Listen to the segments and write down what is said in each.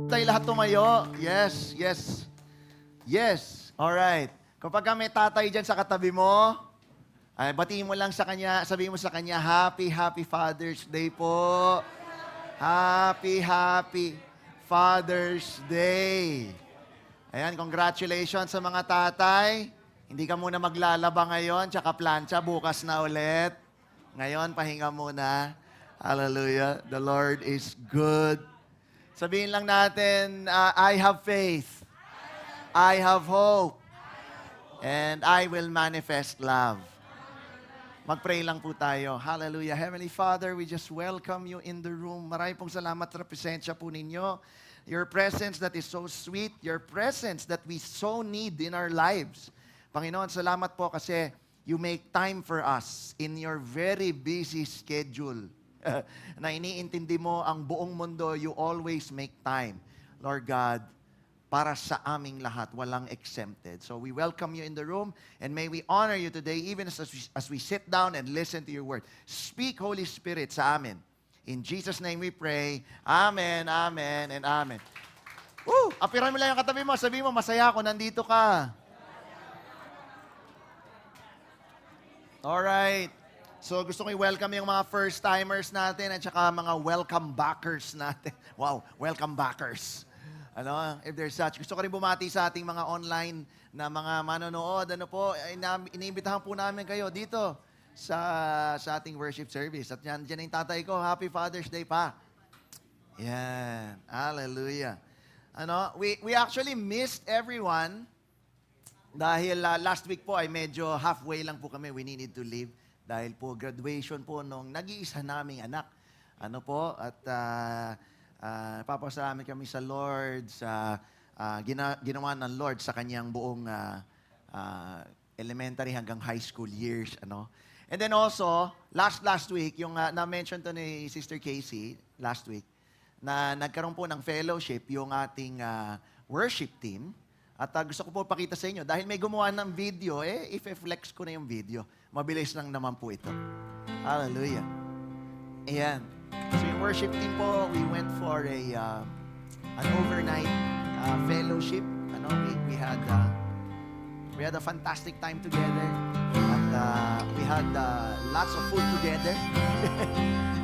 Tayo lahat tumayo. Yes, yes. Yes. Alright. Kapag may tatay dyan sa katabi mo, ay batiin mo lang sa kanya, sabihin mo sa kanya, Happy Father's Day po. Happy Father's Day. Ayan, congratulations sa mga tatay. Hindi ka muna maglalaba ngayon, tsaka plancha, bukas na ulit. Ngayon, pahinga muna. Hallelujah. The Lord is good. Sabihin lang natin, I have faith. I have hope. And I will manifest love. Mag-pray lang po tayo. Hallelujah. Heavenly Father, we just welcome you in the room. Marami pong salamat sa presensya po ninyo. Your presence that is so sweet. Your presence that we so need in our lives. Panginoon, salamat po kasi you make time for us in your very busy schedule. Na iniintindi mo ang buong mundo, you always make time. Lord God, para sa aming lahat, walang exempted. So we welcome you in the room, and may we honor you today, even as we sit down and listen to your word. Speak, Holy Spirit, sa amin. In Jesus' name we pray. Amen, amen, and amen. Woo! Apiran mo lang yung katabi mo. Sabi mo, masaya ako, nandito ka. Alright. So gusto ko i-welcome yung mga first-timers natin at saka mga welcome backers natin. Wow, welcome backers. If there's such. Gusto ko rin bumati sa ating mga online na mga manonood. Iniimbitahan po namin kayo dito sa ating worship service. At dyan yung tatay ko. Happy Father's Day pa. Yan. Hallelujah. We actually missed everyone dahil last week po ay medyo halfway lang po kami. We needed to leave dahil po graduation po nung nag-iisa naming anak. Papasalamat kami sa Lord, sa ginawa ng Lord sa kanyang buong elementary hanggang high school years. And then also, last week, yung na-mention to ni Sister Casey last week, na nagkaroon po ng fellowship yung ating worship team. At gusto ko po pakita sa inyo, dahil may gumawa ng video, i-flex ko na yung video. Mabilis lang naman po ito. Hallelujah. Ayan. So yung worship team po, we went for an overnight fellowship. We had a fantastic time together. At we had lots of food together.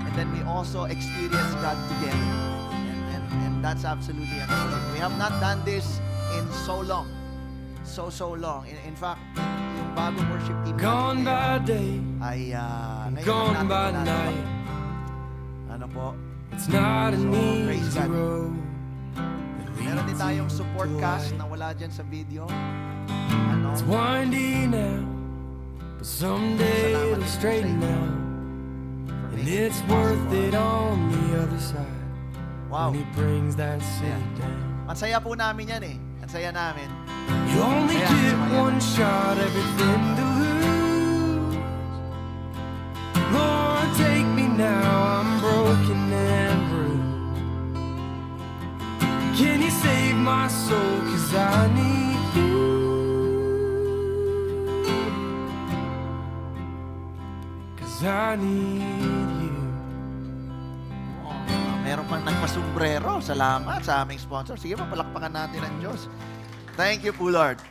And then we also experienced God together. And that's absolutely amazing. We have not done this in so long. So long. In fact, yung bagong worship team Gone by day, ay gone by night. It's not an easy road. Meron din tayong support cast na wala dyan sa video. It's windy now, but someday it'll straighten out. And it's worth it on the other side. Wow. When he brings that city down. Ang saya po namin yan eh. Ang saya namin. You only get one shot, everything to lose. Lord, take me now, I'm broken and bruised. Can you save my soul, 'cause I need you. I need you. Meron pang nagpasombrero. Salamat sa aming sponsor. Sige pa, palakpakan natin ang Diyos. Thank you po, Lord.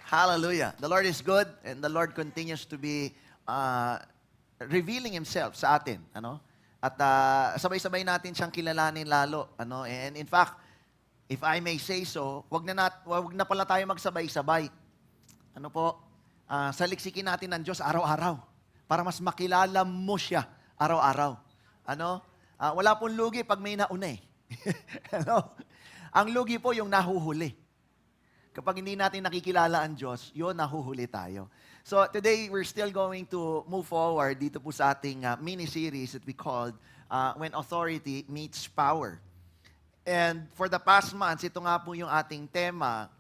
Hallelujah. The Lord is good and the Lord continues to be revealing Himself sa atin. At sabay-sabay natin siyang kilalanin lalo. And in fact, if I may say so, wag na pala tayo magsabay-sabay. Saliksikin natin ng Diyos araw-araw para mas makilala mo siya araw-araw. Wala pong lugi pag may nauna eh. Ang lugi po yung nahuhuli. Kapag hindi natin nakikilala ang Diyos, yun, nahuhuli tayo. So today, we're still going to move forward dito po sa ating mini-series that we called When Authority Meets Power. And for the past months, ito nga po yung ating tema.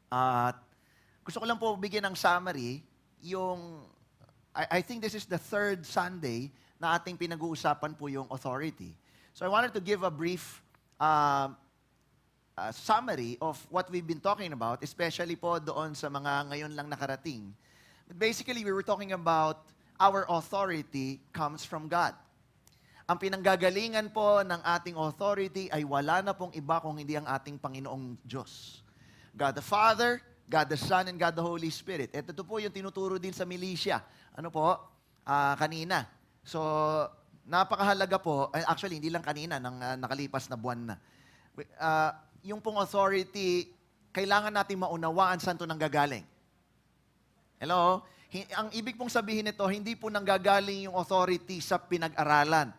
At gusto ko lang po bigyan ng summary, I think this is the third Sunday na ating pinag-uusapan po yung authority. So I wanted to give a brief summary of what we've been talking about, especially po doon sa mga ngayon lang nakarating. But basically, we were talking about our authority comes from God. Ang pinanggagalingan po ng ating authority ay wala na pong iba kung hindi ang ating Panginoong Diyos. God the Father, God the Son, and God the Holy Spirit. Ito po yung tinuturo din sa militia. Ano po? Kanina. So, napakahalaga po, actually, hindi lang kanina, ng nakalipas na buwan na. Yung pong authority, kailangan natin maunawaan saan ito nanggagaling. Hello? Ang ibig pong sabihin nito, hindi po nanggagaling yung authority sa pinag-aralan,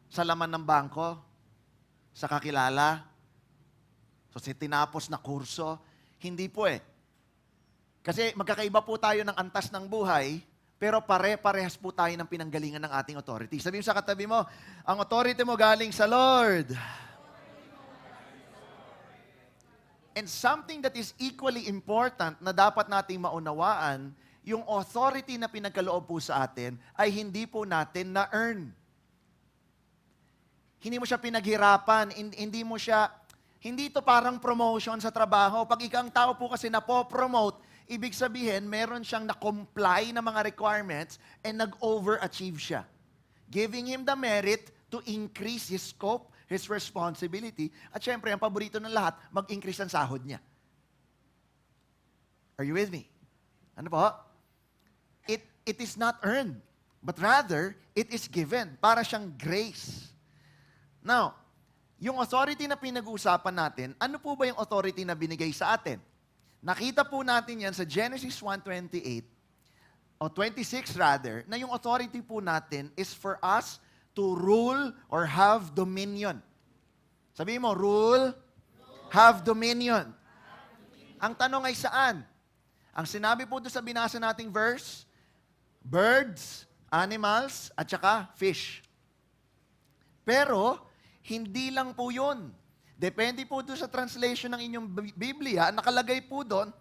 sa laman ng bangko, sa kakilala, so sa tinapos na kurso. Hindi po eh. Kasi magkakaiba po tayo ng antas ng buhay, pero pare-parehas po tayo ng pinanggalingan ng ating authority. Sabihin sa katabi mo, ang authority mo galing sa Lord. And something that is equally important na dapat nating maunawaan, yung authority na pinagkaloob po sa atin ay hindi po natin na-earn. Hindi mo siya pinaghirapan, hindi ito parang promotion sa trabaho. Pag ikaw ang tao po kasi napopromote, ibig sabihin, meron siyang na-comply na mga requirements and nag-overachieve siya. Giving him the merit to increase his scope, his responsibility, at syempre, ang paborito ng lahat, mag-increase ang sahod niya. Are you with me? Ano po? It is not earned, but rather, it is given. Para siyang grace. Now, yung authority na pinag-uusapan natin, ano po ba yung authority na binigay sa atin? Nakita po natin yan sa Genesis 1:28, o 26 rather, na yung authority po natin is for us to rule or have dominion. Sabihin mo, rule, have dominion. Ang tanong ay saan? Ang sinabi po doon sa binasa nating verse, birds, animals, at saka fish. Pero, hindi lang po yun. Depende po doon sa translation ng inyong Biblia, nakalagay po doon,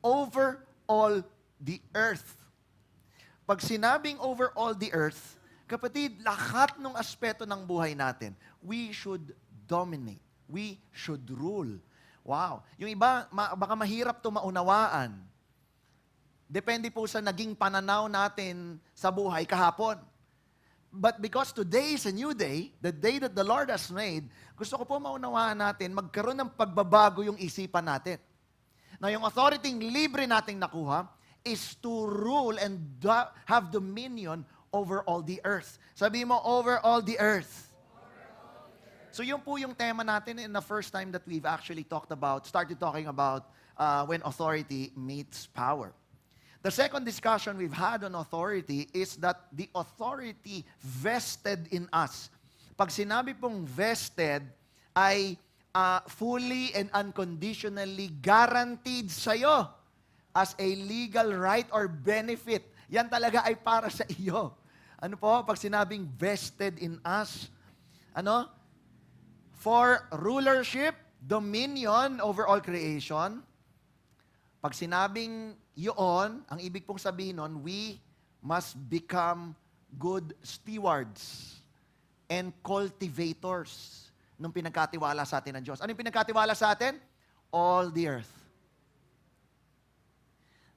over all the earth. Pag sinabing over all the earth, kapatid, lahat ng aspeto ng buhay natin, we should dominate. We should rule. Wow. Yung iba, baka mahirap ito maunawaan. Depende po sa naging pananaw natin sa buhay kahapon. But because today is a new day, the day that the Lord has made, gusto ko po maunawaan natin, magkaroon ng pagbabago yung isipan natin. Na yung authority libre nating nakuha is to rule and have dominion over all the earth. Sabi mo, over all the earth. So yun po yung tema natin in the first time that we've actually started talking about when authority meets power. The second discussion we've had on authority is that the authority vested in us. Pag sinabi pong vested, ay fully and unconditionally guaranteed sa'yo as a legal right or benefit. Yan talaga ay para sa iyo. Ano po? Pag sinabing vested in us, ano? For rulership, dominion over all creation. Pag sinabing yun, ang ibig pong sabihin nun, we must become good stewards and cultivators nung pinagkatiwala sa atin ng Diyos. Ano yung pinagkatiwala sa atin? All the earth.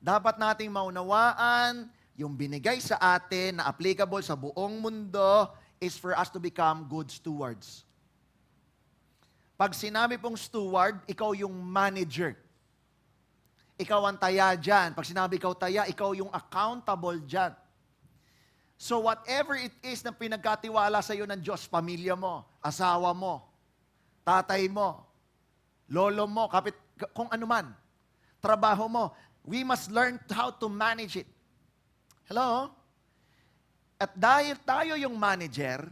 Dapat nating maunawaan, yung binigay sa atin na applicable sa buong mundo is for us to become good stewards. Pag sinabi pong steward, ikaw yung manager. Ikaw ang taya dyan. Pag sinabi ikaw taya, ikaw yung accountable dyan. So whatever it is na pinagkatiwala sa iyo ng Diyos, pamilya mo, asawa mo, tatay mo, lolo mo, kung ano man, trabaho mo, we must learn how to manage it. Hello? At dahil tayo yung manager,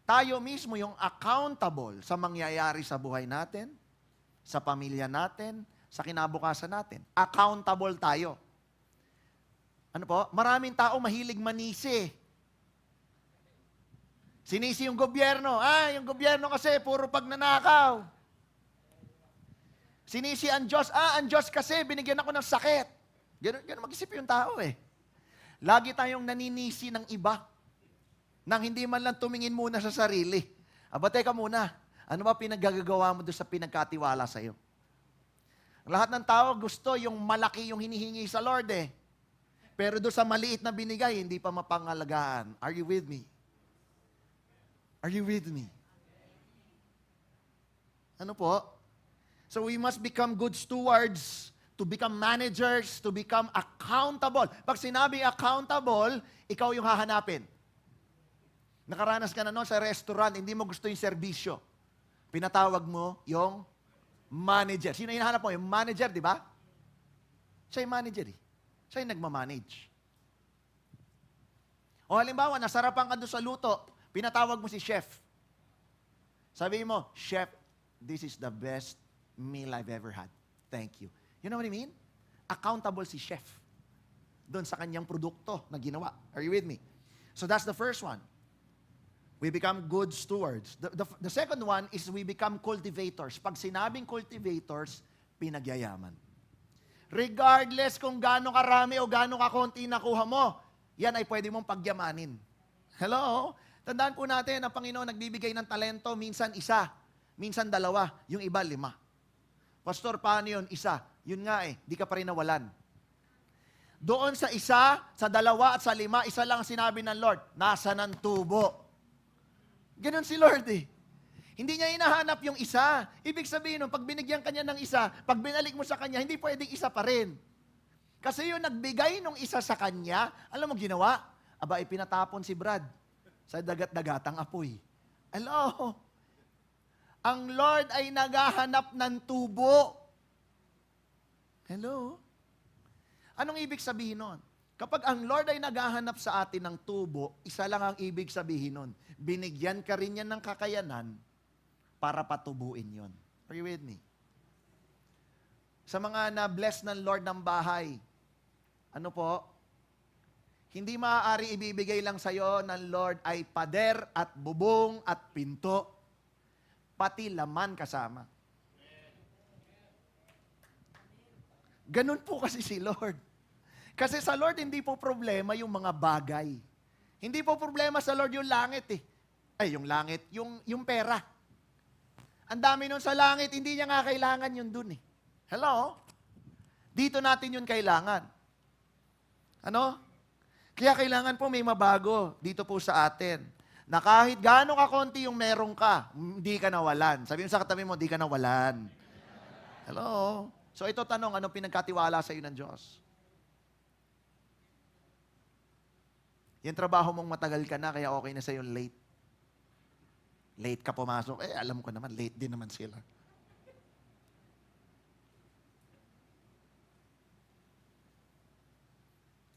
tayo mismo yung accountable sa mangyayari sa buhay natin, sa pamilya natin, sa kinabukasan natin. Accountable tayo. Ano po? Maraming tao mahilig manisi. Sinisi yung gobyerno. Yung gobyerno kasi puro pagnanakaw. Sinisi ang Diyos. Ang Diyos kasi binigyan ako ng sakit. Ganun mag-isip yung tao eh. Lagi tayong naninisi ng iba. Nang hindi man lang tumingin muna sa sarili. Teka muna. Ano ba pinaggagawa mo doon sa pinagkatiwala sa iyo? Lahat ng tao gusto yung malaki yung hinihingi sa Lord eh. Pero doon sa maliit na binigay, hindi pa mapangalagaan. Are you with me? Are you with me? Ano po? So we must become good stewards, to become managers, to become accountable. Pag sinabi accountable, ikaw yung hahanapin. Nakaranas ka na noon sa restaurant, hindi mo gusto yung serbisyo. Pinatawag mo yung manager. Sino hinahanap mo? Yung manager, di ba? Siya yung manager eh. Siya yung nagmamanage. O halimbawa, nasarapan ka doon sa luto, pinatawag mo si chef. Sabi mo, chef, this is the best meal I've ever had. Thank you. You know what I mean? Accountable si chef doon sa kanyang produkto na ginawa. Are you with me? So that's the first one. We become good stewards. The second one is we become cultivators. Pag sinabing cultivators, pinagyayaman. Regardless kung gaano karami o gaano kakonti nakuha mo, yan ay pwede mong pagyamanin. Hello? Tandaan po natin, ang Panginoon nagbibigay ng talento, minsan isa, minsan dalawa, yung iba 5. Pastor, paano yun? Isa. Yun nga di ka pa rin nawalan. Doon sa isa, sa 2 at sa 5, isa lang sinabi ng Lord, nasa ng tubo. Ganon si Lord Hindi niya hinahanap yung isa. Ibig sabihin, pag binigyan kanya ng isa, pag binalik mo sa kanya, hindi pwedeng isa pa rin. Kasi yung nagbigay nung isa sa kanya, alam mo ginawa? Aba, ipinatapon si Brad sa dagat-dagatang apoy. Hello? Ang Lord ay naghahanap ng tubo. Hello? Anong ibig sabihin nun? Kapag ang Lord ay naghahanap sa atin ng tubo, isa lang ang ibig sabihin nun. Binigyan ka rin yan ng kakayanan para patubuin yon. Are you with me? Sa mga na-bless ng Lord ng bahay, ano po? Hindi maaari ibibigay lang sa'yo ng Lord ay pader at bubong at pinto, pati laman kasama. Ganun po kasi si Lord. Kasi sa Lord, hindi po problema yung mga bagay. Hindi po problema sa Lord yung langit yung langit, yung pera. Ang dami nun sa langit, hindi niya nga kailangan yun dun Hello? Dito natin yun kailangan. Ano? Kaya kailangan po may mabago dito po sa atin. Na kahit gaano ka konti yung meron ka, hindi ka nawalan. Sabi mo sa katabi mo, hindi ka nawalan. Hello? So ito tanong, anong pinagkatiwala sa iyo ng Diyos? Yung trabaho mong matagal ka na, kaya okay na sa iyo late. Late ka pumasok, alam ko naman, late din naman sila.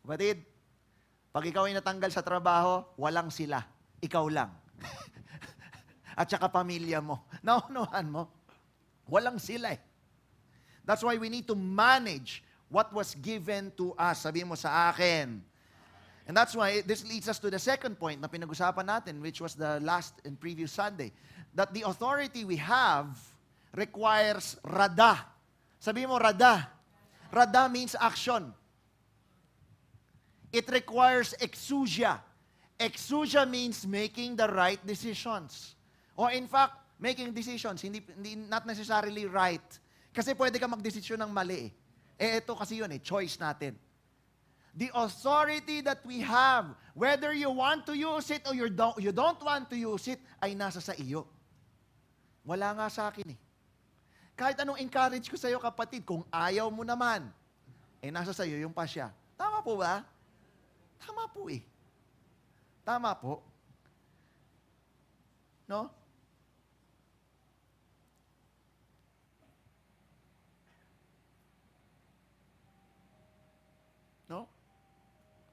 Kapatid, pag ikaw ay natanggal sa trabaho, walang sila. Ikaw lang. At saka pamilya mo. Naunuhan mo. Walang sila That's why we need to manage what was given to us. Sabihin mo sa akin. And that's why this leads us to the second point na pinag-usapan natin, which was the last and previous Sunday, that the authority we have requires rada. Sabihin mo, rada. Rada means action. It requires exousia. Exousia means making the right decisions. Or in fact, making decisions, hindi not necessarily right. Kasi pwede ka magdesisyon ng mali ito kasi yun choice natin. The authority that we have, whether you want to use it or you don't want to use it, ay nasa sa iyo. Wala nga sa akin Kahit anong encourage ko sa iyo, kapatid, kung ayaw mo naman, nasa sa iyo yung pasya. Tama po ba? Tama po Tama po. No? No?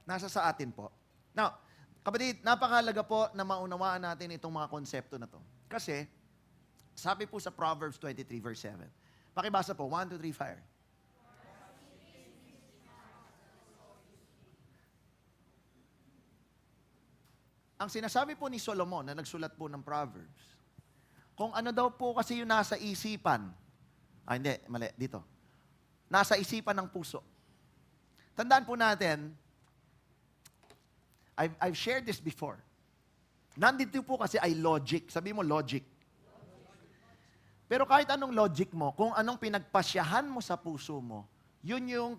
Nasa sa atin po. Now, kapatid, napakahalaga po na maunawaan natin itong mga konsepto na to. Kasi, sabi po sa Proverbs 23 verse 7. Pakibasa po, 1, 2, 3, fire. Ang sinasabi po ni Solomon na nagsulat po ng Proverbs, kung ano daw po kasi yung nasa isipan, hindi, mali, dito. Nasa isipan ng puso. Tandaan po natin, I've shared this before. Nandito po kasi ay logic. Sabi mo logic. Pero kahit anong logic mo, kung anong pinagpasyahan mo sa puso mo, yun yung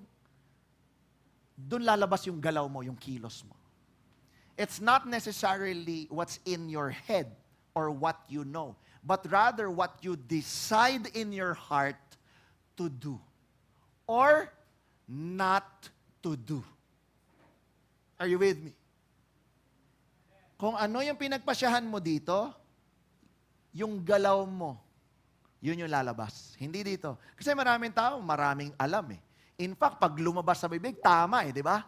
doon lalabas yung galaw mo, yung kilos mo. It's not necessarily what's in your head or what you know, but rather what you decide in your heart to do or not to do. Are you with me? Kung ano yung pinagpasyahan mo dito, yung galaw mo, yun yung lalabas. Hindi dito. Kasi maraming tao, maraming alam eh. In fact, pag lumabas sa bibig, tama eh, di ba?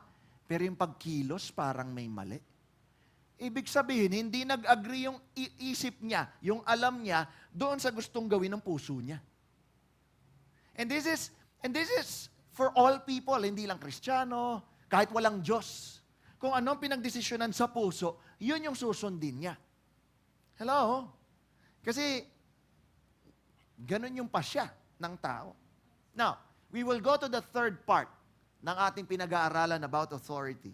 Pero yung pagkilos, parang may mali. Ibig sabihin, hindi nag-agree yung isip niya, yung alam niya, doon sa gustong gawin ng puso niya. And this is for all people, hindi lang Kristiyano, kahit walang Diyos. Kung anong pinagdesisyonan sa puso, yun yung susundin niya. Hello? Kasi, ganun yung pasya ng tao. Now, we will go to the third part ng ating pinag-aaralan about authority.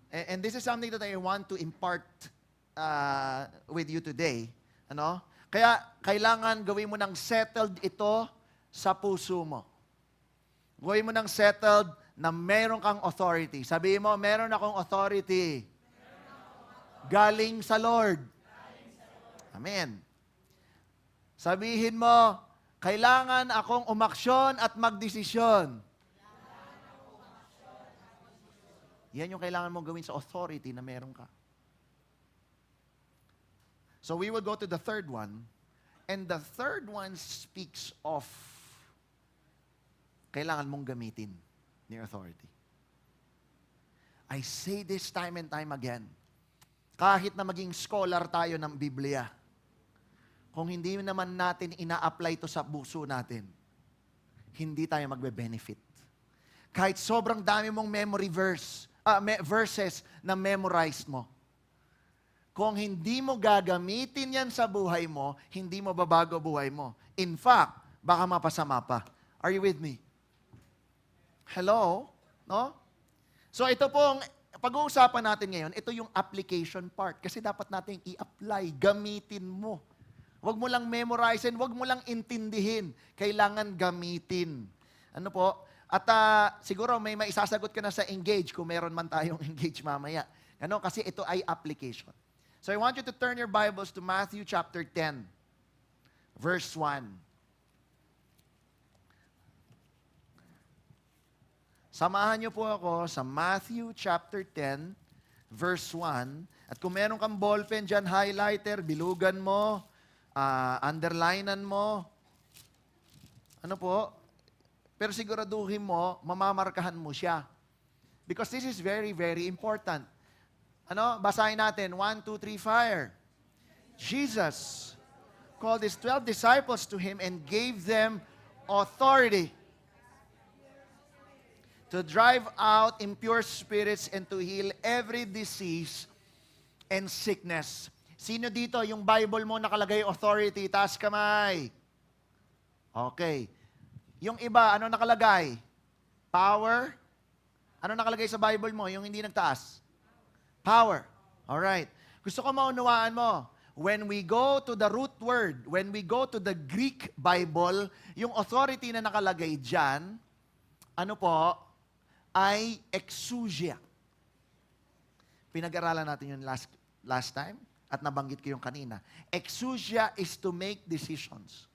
And this is something that I want to impart with you today. Ano? Kaya, kailangan gawin mo ng settled ito sa puso mo. Gawin mo ng settled na meron kang authority. Sabihin mo, meron akong authority. Galing sa Lord. Amen. Sabihin mo, kailangan akong umaksyon at magdesisyon. Yan yung kailangan mong gawin sa authority na meron ka. So we will go to the third one. And the third one speaks of kailangan mong gamitin ni authority. I say this time and time again. Kahit na maging scholar tayo ng Biblia, kung hindi naman natin ina-apply ito sa puso natin, hindi tayo magbe-benefit. Kahit sobrang dami mong memory verses na memorize mo, kung hindi mo gagamitin yan sa buhay mo, hindi mo babago buhay mo. In fact, baka mapasama pa. Are you with me? Hello? No? So ito pong pag-uusapan natin ngayon, ito yung application part. Kasi dapat natin i-apply, gamitin mo. Huwag mo lang memorizein, huwag mo lang intindihin. Kailangan gamitin. Ano po? At siguro may maisasagot ka na sa engage kung meron man tayong engage mamaya. Ano? Kasi ito ay application. So I want you to turn your Bibles to Matthew chapter 10, verse 1. Samahan niyo po ako sa Matthew chapter 10, verse 1. At kung meron kang ballpen dyan, highlighter, bilugan mo, underlinean mo. Ano po? Pero siguraduhin mo, mamamarkahan mo siya. Because this is very, very important. Ano? Basahin natin. 1, 2, 3, fire. Jesus called his 12 disciples to him and gave them authority to drive out impure spirits and to heal every disease and sickness. Sino dito, yung Bible mo nakalagay authority, taas kamay. Okay. Yung iba, ano nakalagay? Power? Ano nakalagay sa Bible mo, yung hindi nagtaas? Power. Alright. Gusto ko maunawaan mo, when we go to the root word, when we go to the Greek Bible, yung authority na nakalagay dyan, ano po, ay exousia. Pinag-aralan natin yun last time at nabanggit ko yung kanina. Exousia is to make decisions.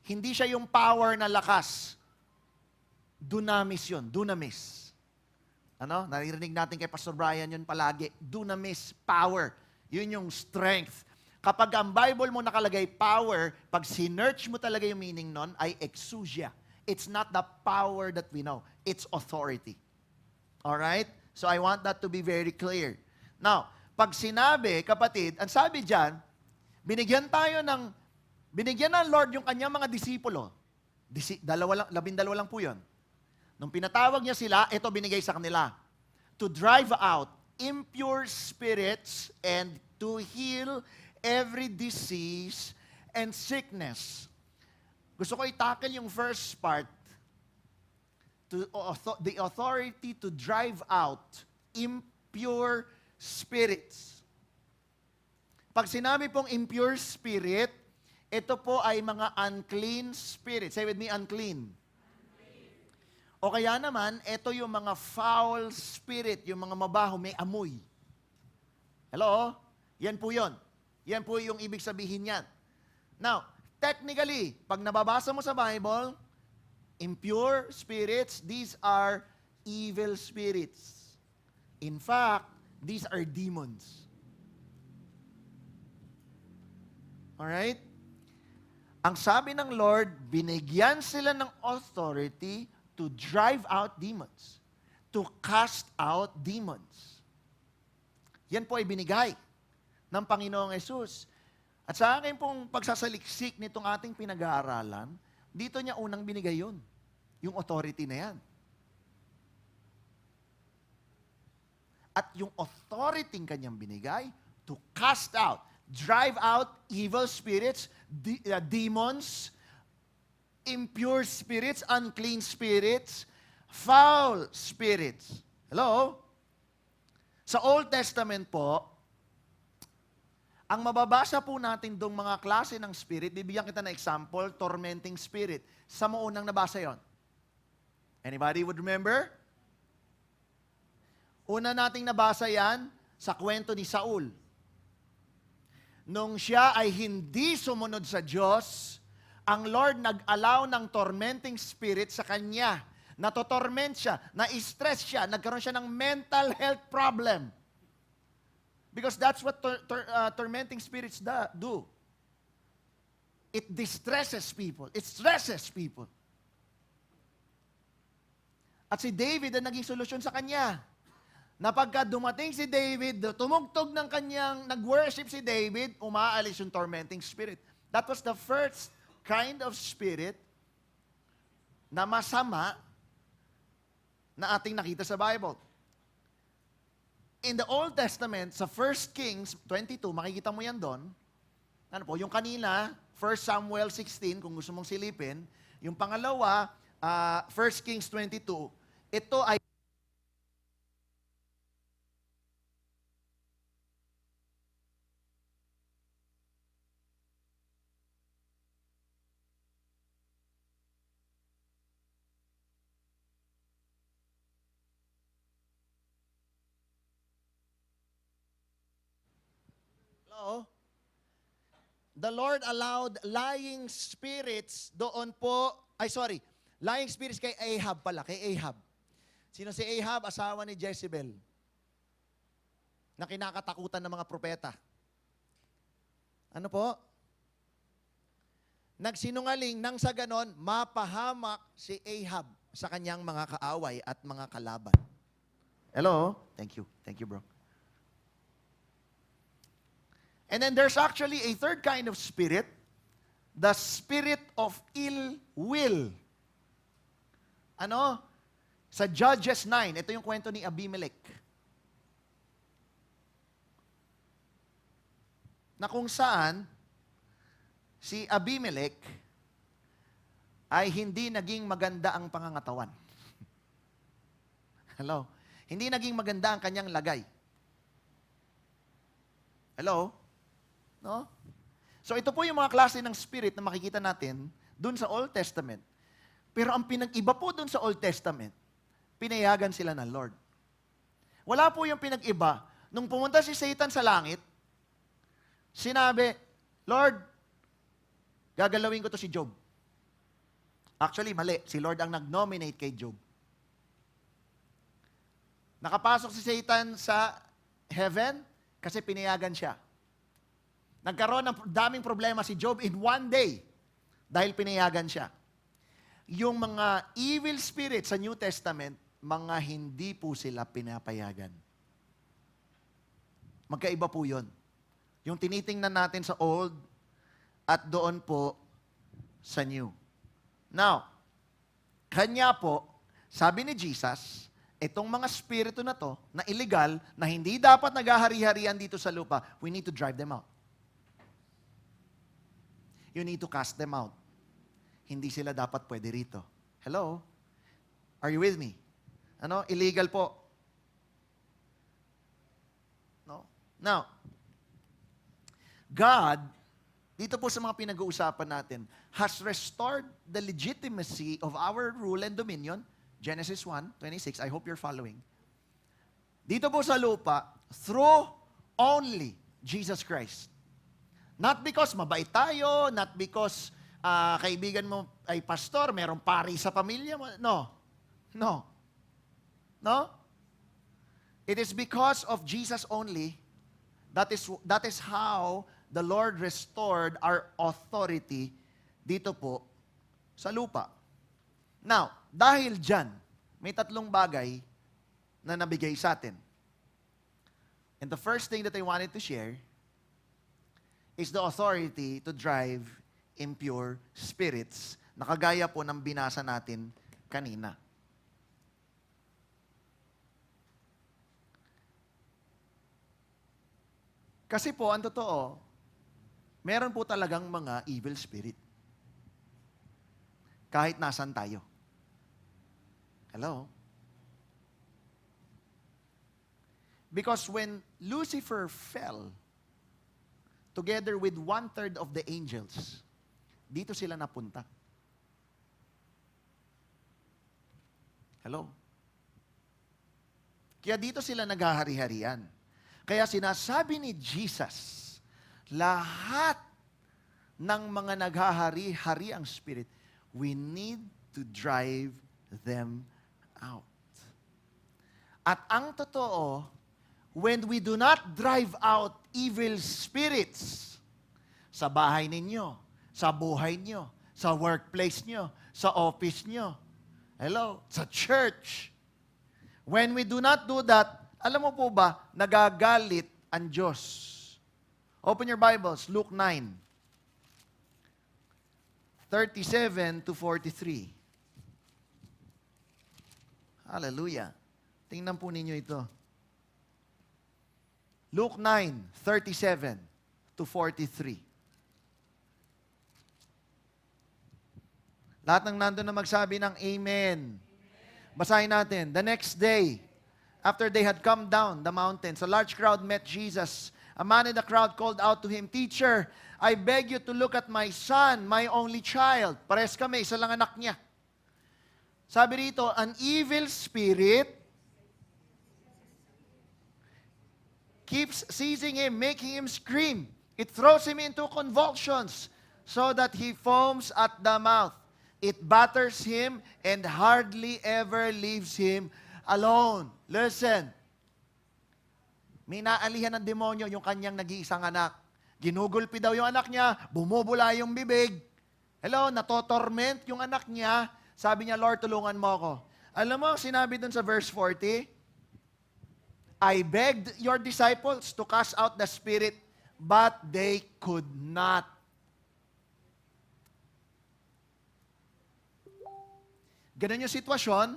Hindi siya yung power na lakas. Dunamis yun. Dunamis. Ano? Naririnig natin kay Pastor Brian yun palagi. Dunamis, power. Yun yung strength. Kapag ang Bible mo nakalagay power, pag sinearch mo talaga yung meaning nun, ay exousia. It's not the power that we know. It's authority. Alright? So I want that to be very clear. Now, pag sinabi, kapatid, ang sabi dyan, binigyan ng Lord yung kanyang mga disipulo. 12 lang po yun. Nung pinatawag niya sila, ito binigay sa kanila. To drive out impure spirits and to heal every disease and sickness. Gusto ko i-tackle yung first part, the authority to drive out impure spirits. Pag sinabi pong impure spirit, ito po ay mga unclean spirits. Say with me, unclean. O kaya naman, ito yung mga foul spirit, yung mga mabaho, may amoy. Hello? Yan po yun. Yan po yung ibig sabihin yan. Now, technically, pag nababasa mo sa Bible, impure spirits, these are evil spirits. In fact, these are demons. Alright? Ang sabi ng Lord, binigyan sila ng authority to drive out demons, to cast out demons. Yan po ay binigay ng Panginoong Yesus. At sa akin pong pagsasaliksik nitong ating pinag-aaralan, dito niya unang binigay yun, yung authority na yan. At yung authority kanyang binigay to cast out, drive out evil spirits, demons, impure spirits, unclean spirits, foul spirits. Hello? Sa Old Testament po, ang mababasa po natin dong mga klase ng spirit, bibigyan kita ng example, tormenting spirit. Sa mo unang nabasa yon? Anybody would remember? Una nating nabasa yan sa kwento ni Saul. Nung siya ay hindi sumunod sa Diyos, ang Lord nag-allow ng tormenting spirit sa kanya. Natotorment siya, na-stress siya, nagkaroon siya ng mental health problem. Because that's what tormenting spirits do. It distresses people. It stresses people. At si David ang naging solusyon sa kanya. Na pagka dumating si David, tumugtog ng kanyang, nag-worship si David, umaalis yung tormenting spirit. That was the first kind of spirit na masama na ating nakita sa Bible. In the Old Testament, sa 1 Kings 22, makikita mo yan doon. Ano po, yung kanina, 1 Samuel 16, kung gusto mong silipin. Yung pangalawa, 1 Kings 22, ito ay the Lord allowed lying spirits doon po, lying spirits kay Ahab pala, kay Ahab. Sino si Ahab? Asawa ni Jezebel. Na kinakatakutan ng mga propeta. Ano po? Nagsinungaling nang sa ganon, mapahamak si Ahab sa kanyang mga kaaway at mga kalaban. Hello? Thank you. Thank you, bro. And then there's actually a third kind of spirit, the spirit of ill will. Ano? Sa Judges 9, ito yung kwento ni Abimelech. Na kung saan, si Abimelech ay hindi naging maganda ang pangangatawan. Hello? Hindi naging maganda ang kanyang lagay. Hello? No? So ito po yung mga klase ng spirit na makikita natin dun sa Old Testament. Pero ang pinag-iba po dun sa Old Testament, pinayagan sila ng Lord. Wala po yung pinag-iba. Nung pumunta si Satan sa langit, sinabi, Lord, gagalawin ko to si Job. Actually, mali. Si Lord ang nag-nominate kay Job. Nakapasok si Satan sa heaven kasi pinayagan siya. Nagkaroon ng daming problema si Job in one day dahil pinayagan siya. Yung mga evil spirits sa New Testament, mga hindi po sila pinapayagan. Magkaiba po yun. Yung tinitingnan natin sa Old at doon po sa New. Now, kanya po, sabi ni Jesus, itong mga spirito na to, na illegal, na hindi dapat naghahari-harian dito sa lupa, we need to drive them out. You need to cast them out. Hindi sila dapat pwede rito. Hello? Are you with me? Ano? Illegal po. No? Now, God, dito po sa mga pinag-uusapan natin, has restored the legitimacy of our rule and dominion Genesis 1:26. I hope you're following. Dito po sa lupa, through only Jesus Christ. Not because mabait tayo, not because kaibigan mo ay pastor, merong pari sa pamilya mo. No. No. No? It is because of Jesus only. That is how the Lord restored our authority dito po sa lupa. Now, dahil dyan, may tatlong bagay na nabigay sa atin. And the first thing that I wanted to share is the authority to drive impure spirits, na kagaya po ng binasa natin kanina. Kasi po, ang totoo, meron po talagang mga evil spirit. Kahit nasan tayo. Hello? Because when Lucifer fell, together with 1/3 of the angels, dito sila napunta. Hello? Kaya dito sila naghahari-harian. Kaya sinasabi ni Jesus, lahat ng mga naghahari-hari ang spirit, we need to drive them out. At ang totoo, when we do not drive out evil spirits sa bahay ninyo, sa buhay nyo, sa workplace nyo, sa office nyo, hello, sa church, when we do not do that, alam mo po ba, nagagalit ang Diyos. Open your Bibles, Luke 9, 37 to 43. Hallelujah. Tingnan po ninyo ito. Luke 9, 37 to 43. Lahat ng nandun na magsabi ng Amen. Basahin natin. The next day, after they had come down the mountains, a large crowd met Jesus. A man in the crowd called out to him, "Teacher, I beg you to look at my son, my only child." Pares kami, isa lang anak niya. Sabi rito, an evil spirit keeps seizing him, making him scream. It throws him into convulsions so that he foams at the mouth. It batters him and hardly ever leaves him alone. Listen. May naalihan ng demonyo yung kanyang nag-iisang anak. Ginugulpi daw yung anak niya, bumubula yung bibig. Hello, natotorment yung anak niya. Sabi niya, Lord, tulungan mo ako. Alam mo, sinabi dun sa verse 40, I begged your disciples to cast out the spirit, but they could not. Ganun yung sitwasyon.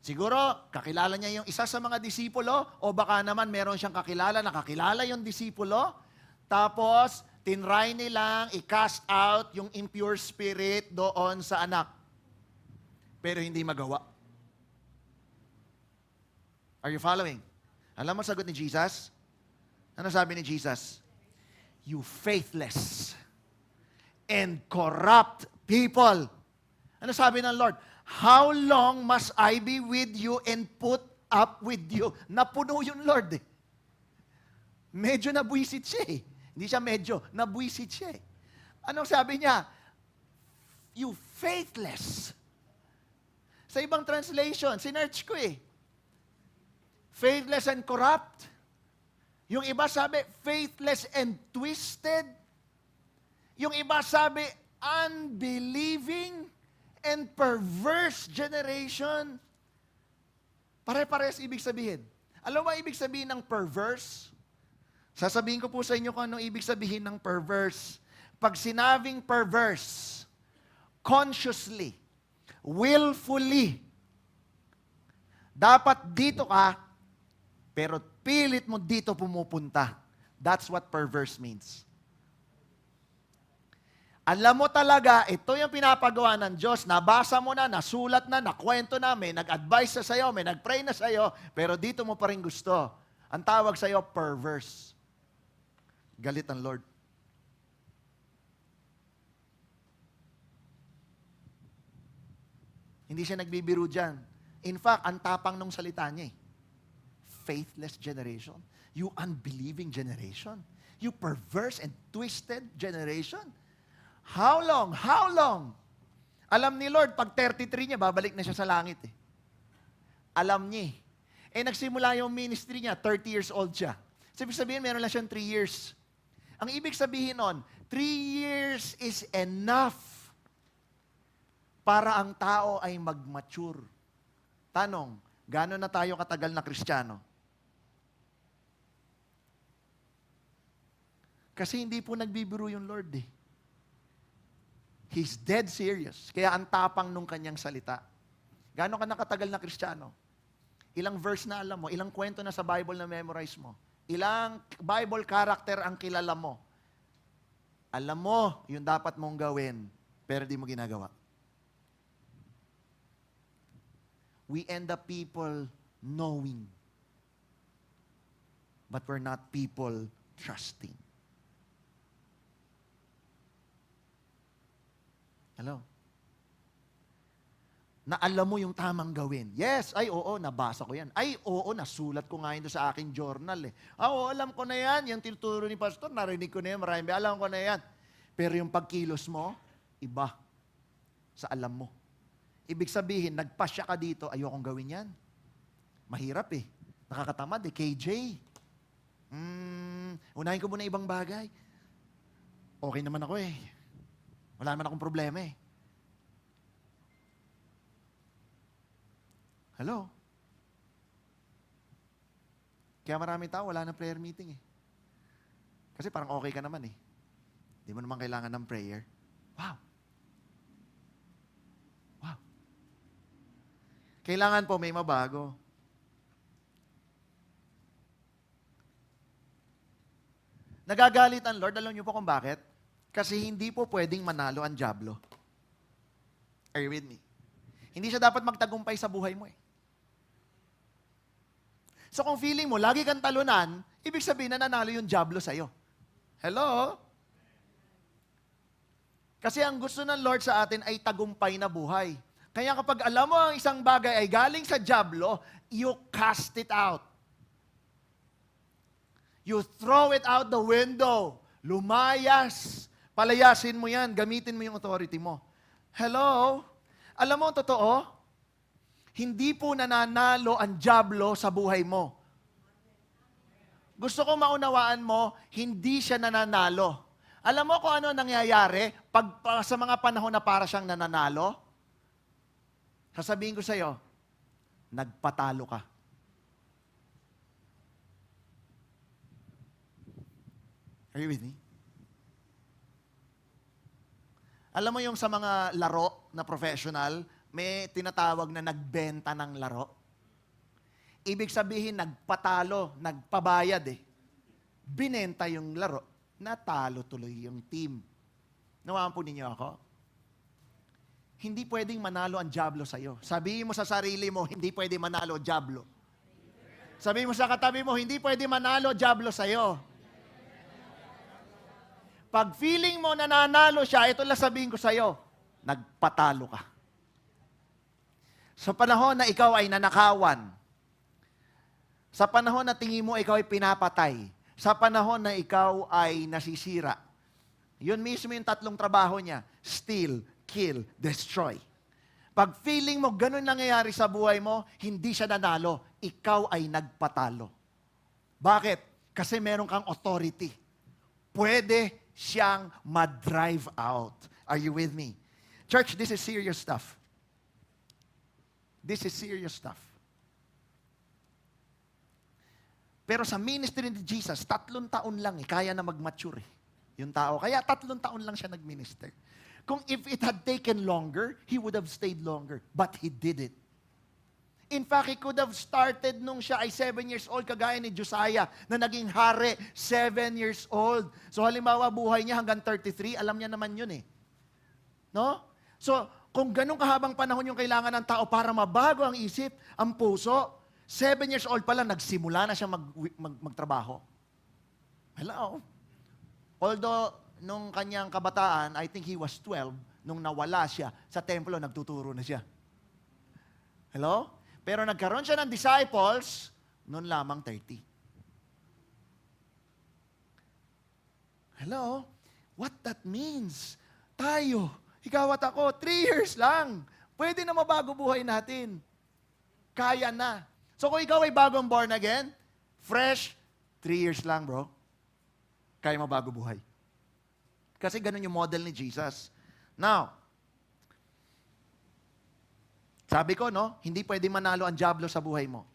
Siguro, kakilala niya yung isa sa mga disipulo, o baka naman meron siyang nakakilala yung disipulo, tapos, tinry nilang i-cast out yung impure spirit doon sa anak. Pero hindi magawa. Are you following? Alam mo sagot ni Jesus? Ano sabi ni Jesus? You faithless and corrupt people. Ano sabi ng Lord? How long must I be with you and put up with you? Napuno yung Lord eh. Medyo nabwisit siya eh. Hindi siya medyo, nabwisit siya eh. Anong sabi niya? You faithless. Sa ibang translation, sinearch ko eh. Faithless and corrupt. Yung iba sabi, faithless and twisted. Yung iba sabi, unbelieving and perverse generation. Pare-pares ibig sabihin. Alam mo ibig sabihin ng perverse? Sasabihin ko po sa inyo kung anong ibig sabihin ng perverse. Pag sinabing perverse, consciously, willfully, dapat dito ka, pero pilit mo dito pumupunta. That's what perverse means. Alam mo talaga, ito yung pinapagawa ng Diyos, nabasa mo na, nasulat na, nakwento na, may nag-advise na sa'yo, may nag-pray na sa'yo, pero dito mo pa rin gusto. Ang tawag sa'yo, perverse. Galit ang Lord. Hindi siya nagbibiro dyan. In fact, ang tapang nung salita niya eh. Faithless generation. You unbelieving generation. You perverse and twisted generation. How long? How long? Alam ni Lord, pag 33 niya, babalik na siya sa langit eh. Alam niya eh. Nagsimula yung ministry niya, 30 years old siya. Sabi sabihin, meron lang siyang 3 years. Ang ibig sabihin nun, 3 years is enough para ang tao ay mag-mature. Tanong, gaano na tayo katagal na Kristiyano? Kasi hindi po nagbibiro yung Lord eh. He's dead serious. Kaya ang tapang nung kanyang salita. Gaano ka nakatagal na Kristiyano? Ilang verse na alam mo? Ilang kwento na sa Bible na memorize mo? Ilang Bible character ang kilala mo? Alam mo yung dapat mong gawin, pero di mo ginagawa. We end up people knowing, but we're not people trusting. Hello? Na alam mo yung tamang gawin. Yes, ay oo, nabasa ko yan. Ay oo, nasulat ko nga yun sa aking journal eh. Oo, alam ko na yan. Yung tinuturo ni Pastor, narinig ko na yan. Marami, alam ko na yan. Pero yung pagkilos mo, iba sa alam mo. Ibig sabihin, nagpasya ka dito, ayokong gawin yan. Mahirap eh. Nakakatamad eh. KJ. Unahin ko muna ibang bagay. Okay naman ako eh. Wala naman akong problema eh. Hello? Kaya maraming tao, wala na prayer meeting eh. Kasi parang okay ka naman eh. Hindi mo naman kailangan ng prayer. Wow! Wow! Kailangan po may mabago. Nagagalit ang Lord, alam niyo po kung bakit? Kasi hindi po pwedeng manalo ang dyablo. Are you with me? Hindi siya dapat magtagumpay sa buhay mo eh. So kung feeling mo, lagi kang talunan, ibig sabihin na nanalo yung dyablo sa'yo. Hello? Kasi ang gusto ng Lord sa atin ay tagumpay na buhay. Kaya kapag alam mo ang isang bagay ay galing sa dyablo, you cast it out. You throw it out the window. Lumayas. Palayasin mo yan. Gamitin mo yung authority mo. Hello? Alam mo, totoo? Hindi po nananalo ang dyablo sa buhay mo. Gusto ko maunawaan mo, hindi siya nananalo. Alam mo kung ano nangyayari pag sa mga panahon na para siyang nananalo? Sasabihin ko sa iyo, nagpatalo ka. Are you with me? Alam mo yung sa mga laro na professional, may tinatawag na nagbenta ng laro. Ibig sabihin, nagpatalo, nagpabayad eh. Binenta yung laro, natalo tuloy yung team. Nawaan po ninyo ako? Hindi pwedeng manalo ang dyablo sa'yo. Sabihin mo sa sarili mo, hindi pwede manalo ang dyablo. Sabihin mo sa katabi mo, hindi pwede manalo ang dyablo sa'yo. Pag feeling mo nananalo siya, ito lang sabihin ko sa'yo, nagpatalo ka. Sa panahon na ikaw ay nanakawan, sa panahon na tingin mo ikaw ay pinapatay, sa panahon na ikaw ay nasisira, yun mismo yung tatlong trabaho niya, steal, kill, destroy. Pag feeling mo ganun nangyayari sa buhay mo, hindi siya nanalo, ikaw ay nagpatalo. Bakit? Kasi meron kang authority. Pwede siyang ma-drive out. Are you with me? Church, this is serious stuff. This is serious stuff. Pero sa ministry ni Jesus, 3 taon lang kaya na mag-mature yung tao. Kaya 3 taon lang siya nag-minister. Kung if it had taken longer, he would have stayed longer. But he did it. In fact, he could have started nung siya ay 7 years old, kagaya ni Josiah, na naging hari, 7 years old. So halimbawa, buhay niya hanggang 33, alam niya naman yun eh. No? So, kung ganun kahabang panahon yung kailangan ng tao para mabago ang isip, ang puso, 7 years old pa lang, nagsimula na siya magtrabaho. Hello? Although, nung kanyang kabataan, I think he was 12, nung nawala siya, sa templo, nagtuturo na siya. Hello? Pero nagkaroon siya ng disciples, noon lamang 30. Hello? What that means? Tayo, ikaw at ako, 3 years lang. Pwede na mabago buhay natin. Kaya na. So kung ikaw ay bagong born again, fresh, 3 years lang, bro. Kaya mabago buhay. Kasi ganun yung model ni Jesus. Now, sabi ko, no, hindi pwede manalo ang diablo sa buhay mo.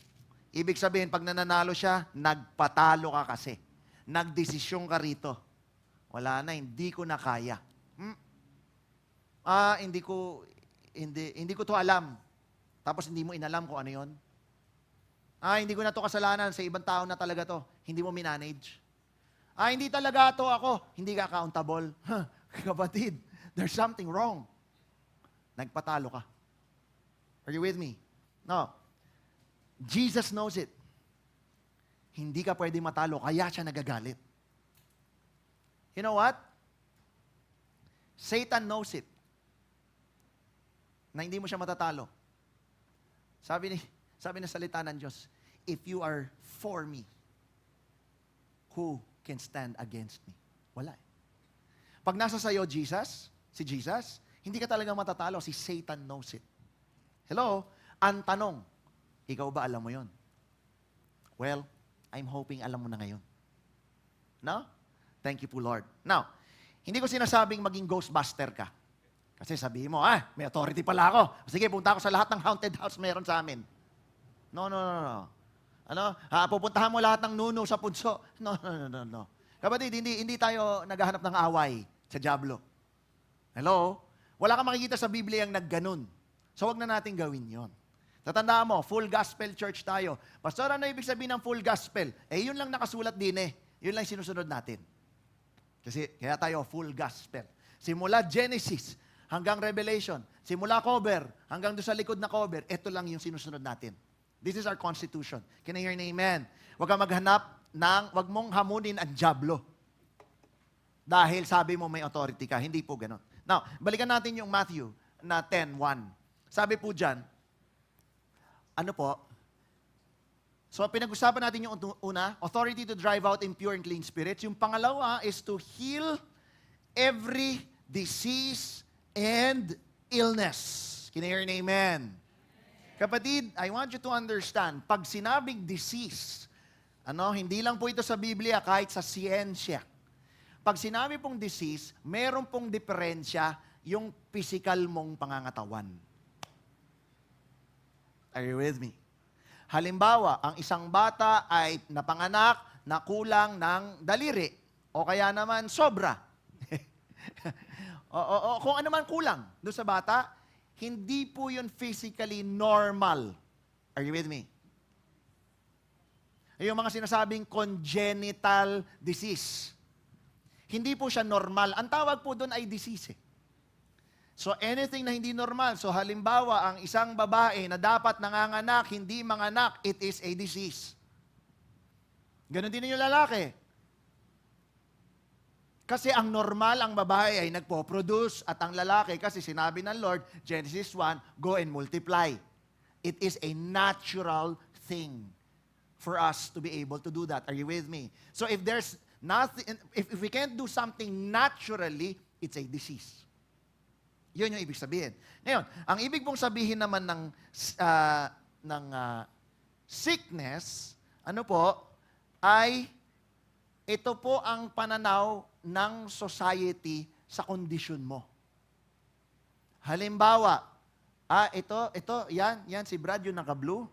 Ibig sabihin, pag nananalo siya, nagpatalo ka kasi. Nagdesisyon ka rito. Wala na, hindi ko na kaya. Hindi ko to alam. Tapos hindi mo inalam kung ano yon. Hindi ko na to kasalanan, sa ibang tao na talaga to. Hindi mo minanage. Hindi talaga to ako. Hindi ka accountable. Kapatid, there's something wrong. Nagpatalo ka. Are you with me? No. Jesus knows it. Hindi ka pwede matalo, kaya siya nagagalit. You know what? Satan knows it. Na hindi mo siya matatalo. Sabi ng salita ng Diyos, if you are for me, who can stand against me? Wala. Pag nasa sayo si Jesus, hindi ka talaga matatalo. Si Satan knows it. Hello? Ang tanong, ikaw ba alam mo yon? Well, I'm hoping alam mo na ngayon. No? Thank you po, Lord. Now, hindi ko sinasabing maging ghostbuster ka. Kasi sabihin mo, may authority pala ako. Sige, punta ako sa lahat ng haunted house meron sa amin. No. Pupuntahan mo lahat ng nuno sa punso. No. Kapatid, hindi tayo naghahanap ng away sa diablo. Hello? Wala kang makikita sa Biblia ang nagganon. So, wag na natin gawin yon. Tatandaan mo, full gospel church tayo. Pastor, ano ibig sabihin ng full gospel? Yun lang nakasulat din eh. Yun lang sinusunod natin. Kasi, kaya tayo full gospel. Simula Genesis hanggang Revelation, simula cover hanggang doon sa likod na cover, ito lang yung sinusunod natin. This is our constitution. Can I hear an amen? Huwag kang maghanap wag mong hamunin ang diablo. Dahil sabi mo may authority ka. Hindi po ganun. Now, balikan natin yung Matthew na 10:1. Sabi po dyan, so pinag-usapan natin yung una, authority to drive out impure and clean spirits. Yung pangalawa is to heal every disease and illness. Can you hear an amen? Kapatid, I want you to understand, pag sinabing disease, hindi lang po ito sa Biblia, kahit sa siyensya. Pag sinabi pong disease, meron pong diferensya yung physical mong pangangatawan. Are you with me? Halimbawa, ang isang bata ay napanganak na kulang ng daliri o kaya naman sobra. o kung ano man kulang doon sa bata, hindi po yun physically normal. Are you with me? Yung mga sinasabing congenital disease. Hindi po siya normal. Ang tawag po doon ay disease. So anything na hindi normal, so halimbawa, ang isang babae na dapat nanganganak, hindi manganak, it is a disease. Ganon din yung lalaki. Kasi ang normal, ang babae ay nagpo-produce at ang lalaki, kasi sinabi ng Lord, Genesis 1, go and multiply. It is a natural thing for us to be able to do that. Are you with me? So if there's nothing, if we can't do something naturally, it's a disease. Yun yung ibig sabihin. Ngayon, ang ibig pong sabihin naman ng sickness, ay ito po ang pananaw ng society sa kondisyon mo. Halimbawa, yan si Brad yung naka-blue.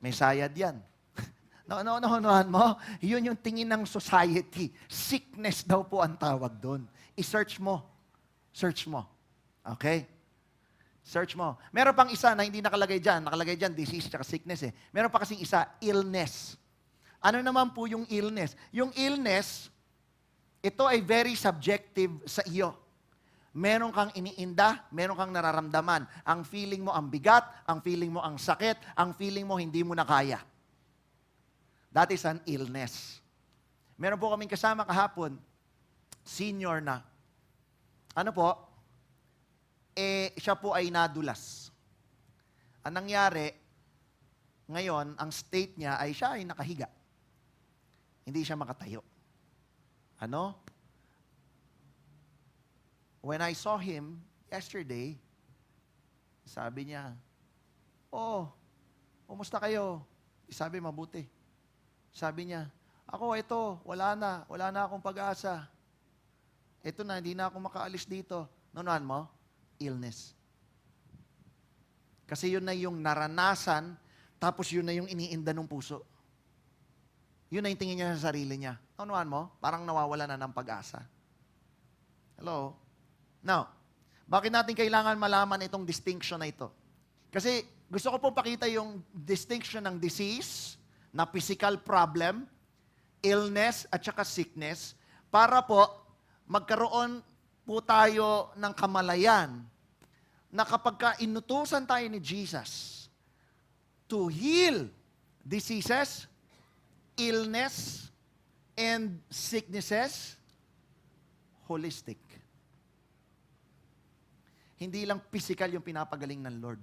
May sayad yan. Nakunahan mo? Yun yung tingin ng society. Sickness daw po ang tawag doon. I-search mo. Search mo. Okay? Search mo. Meron pang isa na hindi nakalagay dyan. Nakalagay dyan, disease at sickness eh. Meron pa kasing isa, illness. Ano naman po yung illness? Yung illness, ito ay very subjective sa iyo. Meron kang iniinda, meron kang nararamdaman. Ang feeling mo ang bigat, ang feeling mo ang sakit, ang feeling mo hindi mo na kaya. That is an illness. Meron po kaming kasama kahapon, senior na. Siya po ay nadulas. Ang nangyari, Ngayon, ang state niya ay siya ay nakahiga. Hindi siya makatayo. Ano? When I saw him yesterday, sabi niya, "Oh, kumusta kayo?" Sabi, "Mabuti." Sabi niya, "Ako, ito, wala na akong pag-asa. Ito na, hindi na ako makaalis dito." Nunuhan mo? Illness. Kasi yun na yung naranasan, tapos yun na yung iniinda ng puso. Yun na yung tingin niya sa sarili niya. Nunuhan mo? Parang nawawala na ng pag-asa. Hello? Now, bakit natin kailangan malaman itong distinction na ito? Kasi gusto ko pong pakita yung distinction ng disease, na physical problem, illness, at saka sickness, para po magkaroon po tayo ng kamalayan na kapag ka inutusan tayo ni Jesus to heal diseases, illness, and sicknesses, holistic. Hindi lang physical yung pinapagaling ng Lord.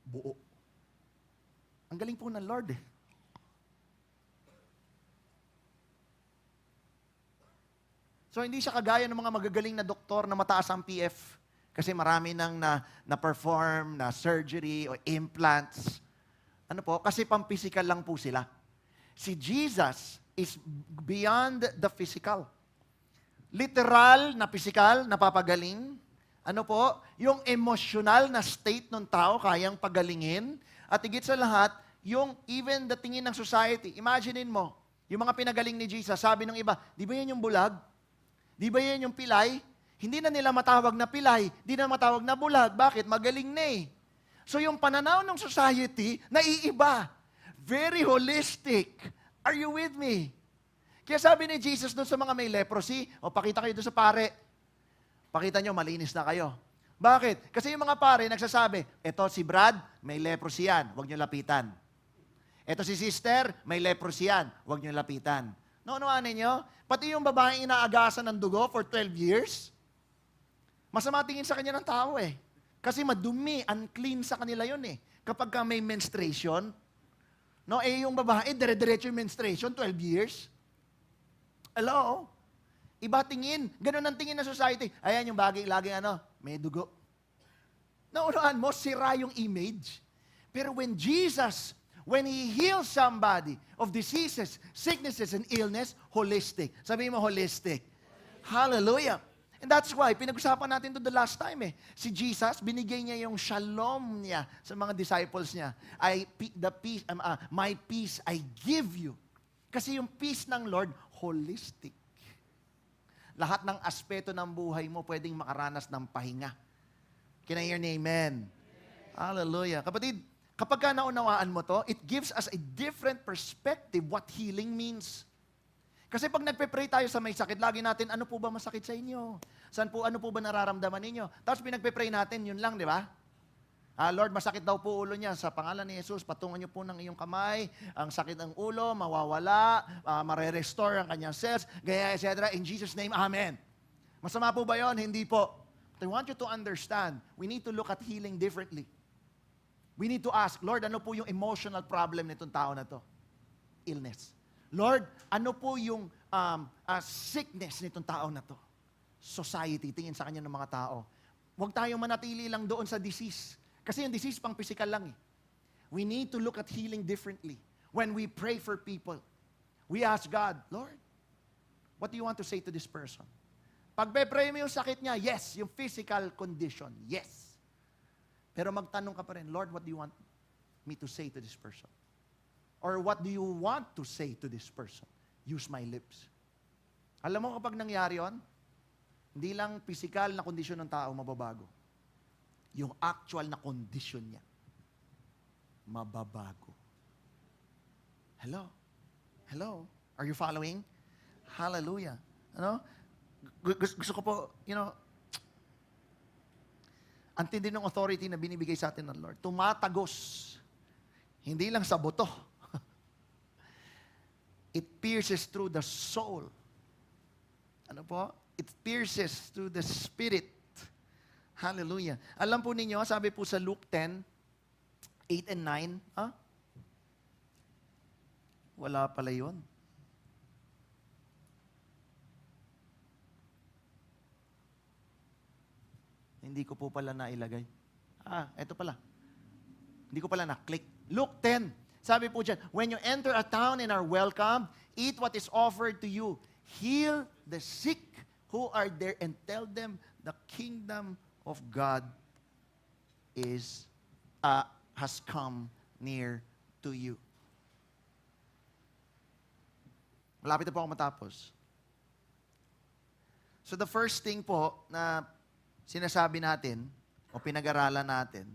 Buo. Ang galing po ng Lord eh. So hindi siya kagaya ng mga magagaling na doktor na mataas ang PF kasi marami nang na-perform na surgery o implants. Ano po? Kasi pang-physical lang po sila. Si Jesus is beyond the physical. Literal na physical, napapagaling. Ano po? Yung emotional na state ng tao, kayang pagalingin. At higit sa lahat, yung even the tingin ng society. Imaginein mo, yung mga pinagaling ni Jesus, sabi ng iba, di ba yan yung bulag? Di ba yan yung pilay? Hindi na nila matawag na pilay, hindi na matawag na bulag. Bakit? Magaling na eh. So yung pananaw ng society, naiiba. Very holistic. Are you with me? Kaya sabi ni Jesus doon sa mga may leprosy, o pakita kayo doon sa pare. Pakita nyo, malinis na kayo. Bakit? Kasi yung mga pare nagsasabi, eto si Brad, may leprosy yan, huwag nyo lapitan. Eto si sister, may leprosy yan, huwag nyo lapitan. Ano ninyo? Pati yung babaeng inaagasan ng dugo for 12 years, masama tingin sa kanya ng tao eh. Kasi madumi, unclean sa kanila yun eh. Kapag ka may menstruation, no, yung babae, dire-diretso yung menstruation, 12 years. Hello? Iba tingin. Ganun ang tingin ng society. Ayan yung bagay, laging may dugo. Naunahan mo, sira yung image. Pero when Jesus, when He heals somebody of diseases, sicknesses, and illness, holistic. Sabihin mo, holistic. Hallelujah. And that's why, pinag-usapan natin to the last time eh. Si Jesus, binigay niya yung shalom niya sa mga disciples niya. My peace I give you. Kasi yung peace ng Lord, holistic. Lahat ng aspeto ng buhay mo pwedeng makaranas ng pahinga. Can I hear an amen? Hallelujah. Kapatid, kapag ka naunawaan mo to, it gives us a different perspective what healing means. Kasi pag nagpe-pray tayo sa may sakit, lagi natin, ano po ba masakit sa inyo? Ano po ba nararamdaman ninyo? Tapos pinagpe-pray natin, yun lang, di ba? Lord, masakit daw po ulo niya. Sa pangalan ni Jesus, patungan niyo po ng iyong kamay. Ang sakit ng ulo, mawawala, mare-restore ang kanyang cells, gaya, etc. In Jesus' name, Amen. Masama po ba yun? Hindi po. But I want you to understand, we need to look at healing differently. We need to ask, Lord, ano po yung emotional problem nitong tao na to? Illness. Lord, ano po yung sickness nitong tao na to? Society, tingin sa kanya ng mga tao. Huwag tayong manatili lang doon sa disease. Kasi yung disease pang physical lang eh. We need to look at healing differently. When we pray for people, we ask God, Lord, what do you want to say to this person? Pag pray mo yung sakit niya, yes, yung physical condition, yes. Pero magtanong ka pa rin, Lord, what do you want me to say to this person? Or what do you want to say to this person? Use my lips. Alam mo kapag nangyari yon, hindi lang physical na kondisyon ng tao mababago. Yung actual na kondisyon niya, mababago. Hello? Hello? Are you following? Hallelujah. Ano? Gusto ko po, ang tindi ng authority na binibigay sa atin ng Lord. Tumatagos. Hindi lang sa buto. It pierces through the soul. Ano po? It pierces through the spirit. Hallelujah. Alam po ninyo, sabi po sa Luke 10, 8 and 9, wala pala yun. Hindi ko po pala nailagay. Eto pala. Hindi ko pala na-click. Luke 10. Sabi po dyan, when you enter a town and are welcome, eat what is offered to you. Heal the sick who are there and tell them the kingdom of God has come near to you. Malapit na po ako matapos. So the first thing po na sinasabi natin o pinag-aralan natin,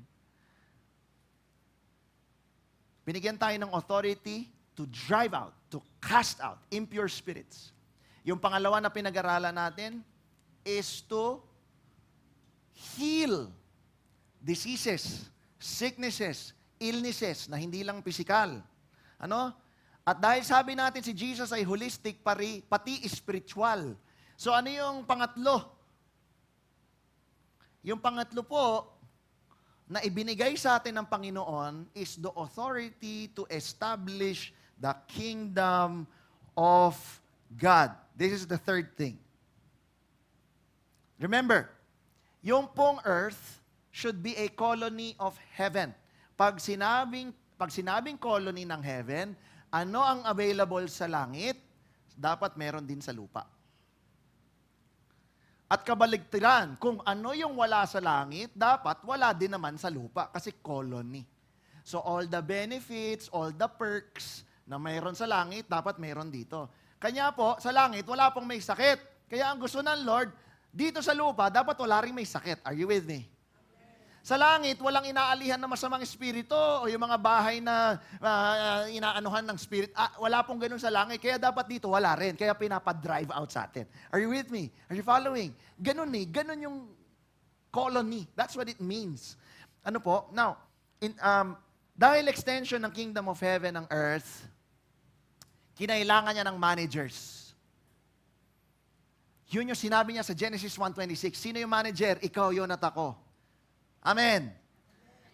binigyan tayo ng authority to drive out, to cast out impure spirits. Yung pangalawa na pinag-aralan natin is to heal diseases, sicknesses, illnesses na hindi lang physical. At dahil sabi natin si Jesus ay holistic, pati spiritual. So ano yung pangatlo? Yung pangatlo po na ibinigay sa atin ng Panginoon is the authority to establish the kingdom of God. This is the third thing. Remember, yung pong earth should be a colony of heaven. Pag sinabing colony ng heaven, ano ang available sa langit, dapat meron din sa lupa. At kabaligtaran, kung ano yung wala sa langit, dapat wala din naman sa lupa kasi colony. So all the benefits, all the perks na mayroon sa langit, dapat mayroon dito. Kanya po, sa langit, wala pong may sakit. Kaya ang gusto ng Lord, dito sa lupa, dapat wala rin may sakit. Are you with me? Sa langit, walang inaalihan na masamang espiritu o yung mga bahay na inaanuhan ng spirit. Wala pong ganun sa langit. Kaya dapat dito, wala rin. Kaya pinapa-drive out sa atin. Are you with me? Are you following? Ganun ganun yung colony. That's what it means. Ano po? Now, dahil extension ng kingdom of heaven ng earth, kinailangan niya ng managers. Yun yung sinabi niya sa Genesis 1:26. Sino yung manager? Ikaw yun at ako. Amen.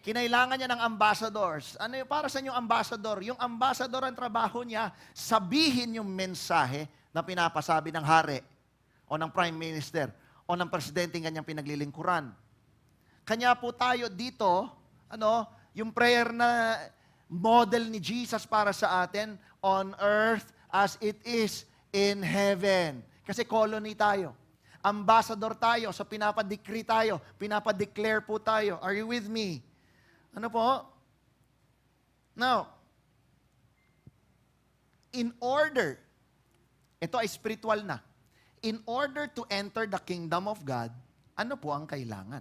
Kinailangan niya ng ambassadors. Ano yung para sa yung ambassador? Yung ambassador ang trabaho niya, sabihin yung mensahe na pinapasabi ng hari o ng prime minister o ng presidente ng kanyang pinaglilingkuran. Kanya po tayo dito, yung prayer na model ni Jesus para sa atin, on earth as it is in heaven. Kasi colony tayo. Ambassador tayo, so pinapadecree tayo, pinapadeclare po tayo. Are you with me? Ano po? Now, in order, ito ay spiritual na, in order to enter the kingdom of God, ano po ang kailangan?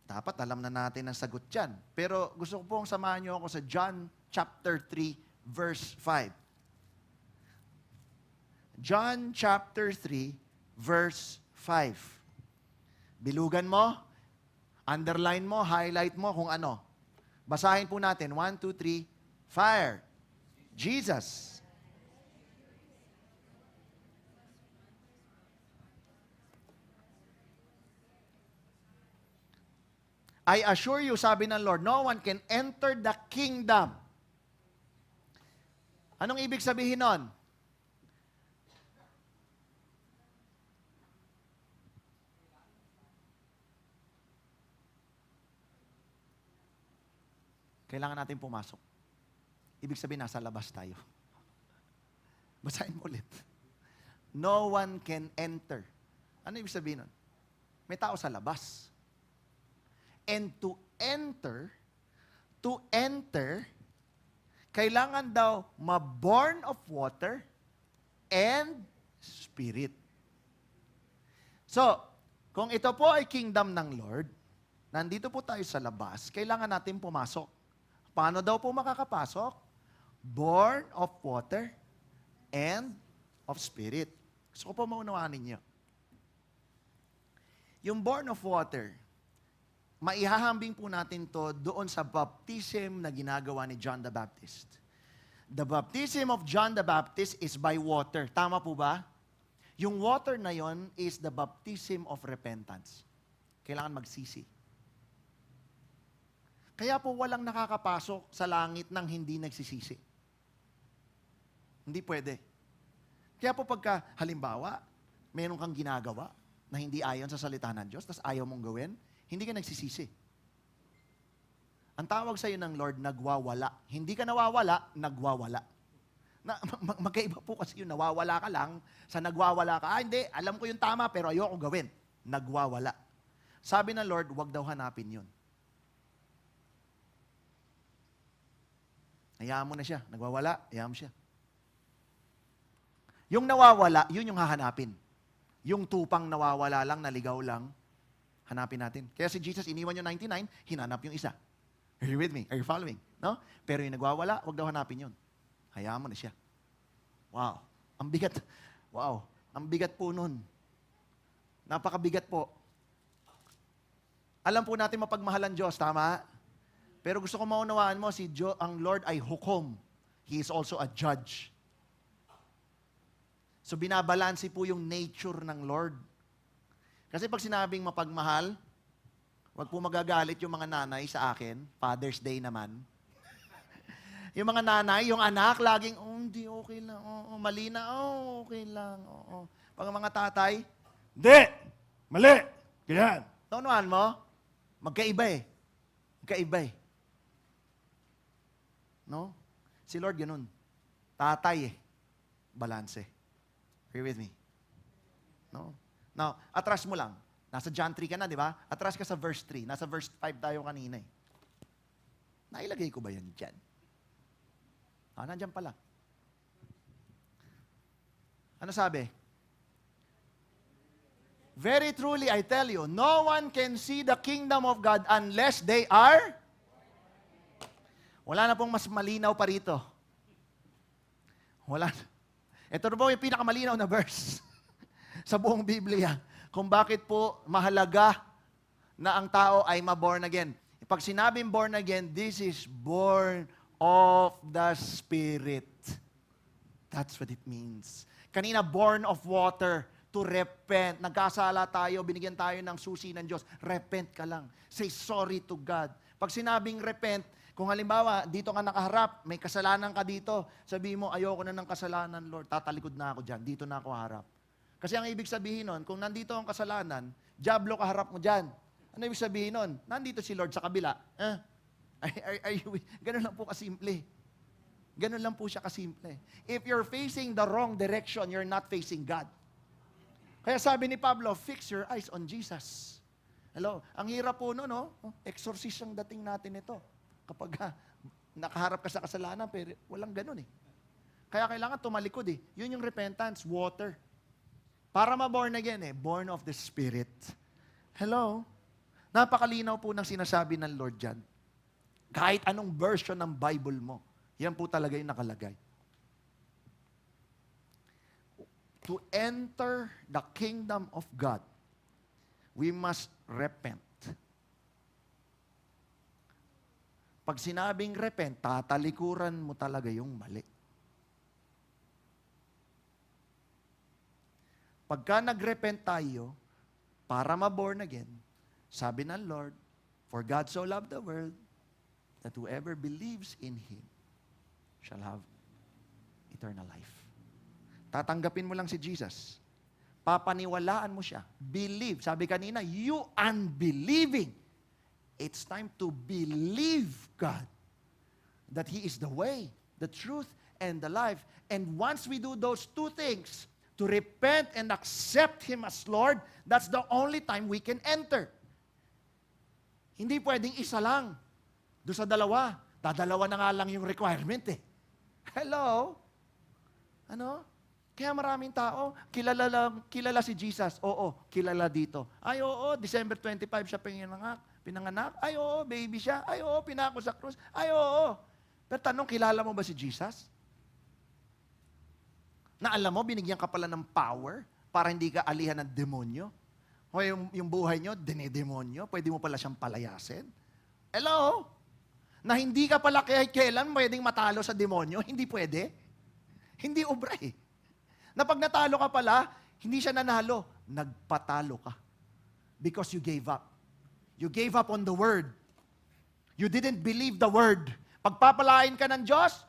Dapat alam na natin ang sagot dyan. Pero gusto ko pong samahan niyo ako sa John chapter 3, verse 5. John chapter 3, verse 5. Bilugan mo, underline mo, highlight mo kung ano. Basahin po natin. 1, 2, 3, fire. Jesus. I assure you, sabi ng Lord, no one can enter the kingdom. Anong ibig sabihin nun? Kailangan natin pumasok. Ibig sabihin, nasa labas tayo. Basahin mo ulit. No one can enter. Ano ibig sabihin nun? May tao sa labas. And to enter, kailangan daw ma-born of water and spirit. So, kung ito po ay kingdom ng Lord, nandito po tayo sa labas, kailangan natin pumasok. Paano daw po makakapasok? Born of water and of spirit. Gusto ko po maunawanin niyo. Yung born of water, maihahambing po natin to doon sa baptism na ginagawa ni John the Baptist. The baptism of John the Baptist is by water. Tama po ba? Yung water na yon is the baptism of repentance. Kailangan magsisi. Kaya po walang nakakapasok sa langit ng hindi nagsisisi. Hindi pwede. Kaya po pagka, halimbawa, meron kang ginagawa na hindi ayon sa salita ng Diyos, tas ayaw mong gawin, hindi ka nagsisisi. Ang tawag sa'yo ng Lord, nagwawala. Hindi ka nawawala, nagwawala. Magkaiba po kasi yung nawawala ka lang, sa nagwawala ka, hindi, alam ko yung tama, pero ayoko gawin. Nagwawala. Sabi ng Lord, wag daw hanapin yun. Hayaan mo na siya. Nagwawala, hayaan mo siya. Yung nawawala, yun yung hahanapin. Yung tupang nawawala lang, naligaw lang, hanapin natin. Kaya si Jesus, iniwan yung 99, hinanap yung isa. Are you with me? Are you following? No? Pero yung nagwawala, wag daw hanapin yun. Hayaan mo na siya. Wow. Ang bigat. Wow. Ang bigat po nun. Napakabigat po. Alam po natin mapagmahal ang Diyos, tama? Pero gusto ko maunawaan mo, ang Lord ay hukom. He is also a judge. So binabalansi po yung nature ng Lord. Kasi pag sinabing mapagmahal, wag po magagalit yung mga nanay sa akin, Father's Day naman. Yung mga nanay, yung anak, laging, hindi, okay lang, mali na, okay lang, Pag mga tatay, hindi, mali, ganyan. Taunuan mo, magkaiba eh. Magkaiba eh. No? Si Lord ganun. Tatay eh. Balanse. Are you with me? No? Now, atras mo lang. Nasa John 3 ka na, di ba? Atras ka sa verse 3. Nasa verse 5 tayo kanina eh. Nailagay ko ba yan dyan? Nandyan pala. Ano sabi? Very truly, I tell you, no one can see the kingdom of God unless they are... Wala na pong mas malinaw pa rito. Wala. Ito na po yung pinakamalinaw na verse sa buong Biblia. Kung bakit po mahalaga na ang tao ay ma-born again. Pag sinabing born again, this is born of the Spirit. That's what it means. Kanina, born of water, to repent. Nagkasala tayo, binigyan tayo ng susi ng Diyos. Repent ka lang. Say sorry to God. Pag sinabing repent, kung halimbawa, dito ka nakaharap, may kasalanan ka dito, sabihin mo, ayoko na ng kasalanan, Lord. Tatalikod na ako dyan. Dito na ako harap. Kasi ang ibig sabihin nun, kung nandito ang kasalanan, diablo kaharap mo dyan. Ano ibig sabihin nun? Nandito si Lord sa kabila. Ganun lang po kasimple. Ganun lang po siya kasimple. If you're facing the wrong direction, you're not facing God. Kaya sabi ni Pablo, fix your eyes on Jesus. Hello? Ang hirap po no, no? Exorcist ang dating natin ito. Kapag nakaharap ka sa kasalanan, pero walang ganun eh. Kaya kailangan tumalikod eh. Yun yung repentance, water. Para ma-born again eh, born of the Spirit. Hello? Napakalinaw po ng sinasabi ng Lord dyan. Kahit anong version ng Bible mo, yan po talaga yung nakalagay. To enter the kingdom of God, we must repent. Pag sinabing repent, tatalikuran mo talaga yung mali. Pagka nag-repent tayo, para ma-born again, sabi ng Lord, for God so loved the world, that whoever believes in Him shall have eternal life. Tatanggapin mo lang si Jesus. Papaniwalaan mo siya. Believe. Sabi kanina, you unbelieving. It's time to believe God that He is the way, the truth, and the life. And once we do those two things, to repent and accept Him as Lord, that's the only time we can enter. Hindi pwedeng isa lang. Doon sa dalawa, dadalawa na nga lang yung requirement eh. Hello? Ano? Kaya maraming tao, kilala si Jesus. Oo, kilala dito. Ay, oo, December 25 siya pinanganak. Ay, oo, baby siya. Ay, oo, pinako sa krus. Ay, oo. Pero tanong, kilala mo ba si Jesus? Na alam mo, binigyan ka pala ng power para hindi ka alihan ng demonyo. O yung buhay nyo, dinedemonyo, pwede mo pala siyang palayasin. Hello? Na hindi ka pala kailan pwedeng matalo sa demonyo, hindi pwede. Hindi obra eh. Na pag natalo ka pala, hindi siya nanalo, nagpatalo ka. Because you gave up. You gave up on the word. You didn't believe the word. Pagpapalain ka ng Diyos,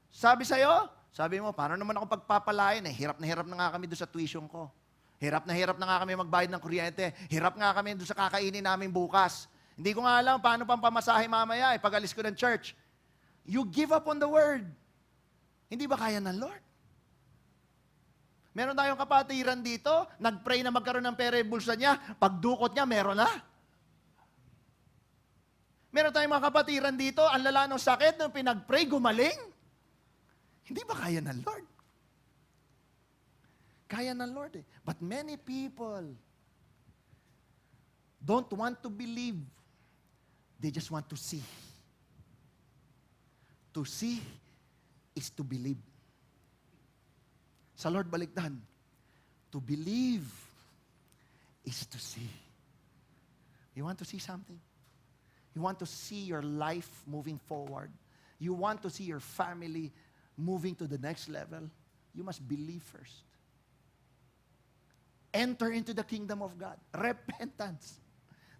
sabi sa'yo, sabi mo, paano naman ako pagpapalain eh? Hirap na nga kami doon sa tuition ko. Hirap na nga kami magbayad ng kuryente. Hirap nga kami doon sa kakainin namin bukas. Hindi ko nga alam paano pang pamasahe mamaya pag alis ko ng church. You give up on the word. Hindi ba kaya ng Lord? Meron tayong kapatiran dito, nag-pray na magkaroon ng pera yung bulsa niya, pagdukot niya, meron na. Meron tayong mga kapatiran dito, ang lala ng sakit, nung pinag-pray, gumaling. Hindi ba kaya ng Lord? Kaya ng Lord eh. But many people don't want to believe. They just want to see. To see is to believe. Sa Lord baliktahan. To believe is to see. You want to see something? You want to see your life moving forward? You want to see your family moving to the next level? You must believe first. Enter into the kingdom of God. Repentance.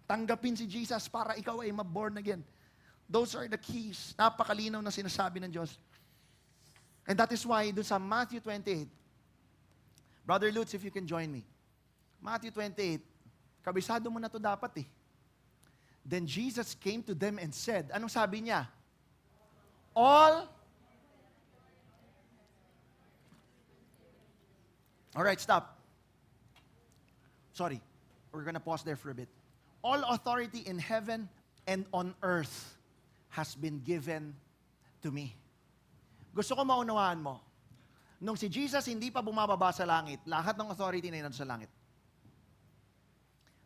Tanggapin si Jesus para ikaw ay ma-born again. Those are the keys. Napakalinaw na sinasabi ng Diyos. And that is why, doon sa Matthew 28, Brother Lutz, if you can join me. Matthew 28, kabisado mo na to dapat eh. Then Jesus came to them and said, anong sabi niya? Alright, stop. Sorry, we're gonna pause there for a bit. All authority in heaven and on earth has been given to me. Gusto ko maunawaan mo, nung si Jesus hindi pa bumababa sa langit, lahat ng authority na yun sa langit.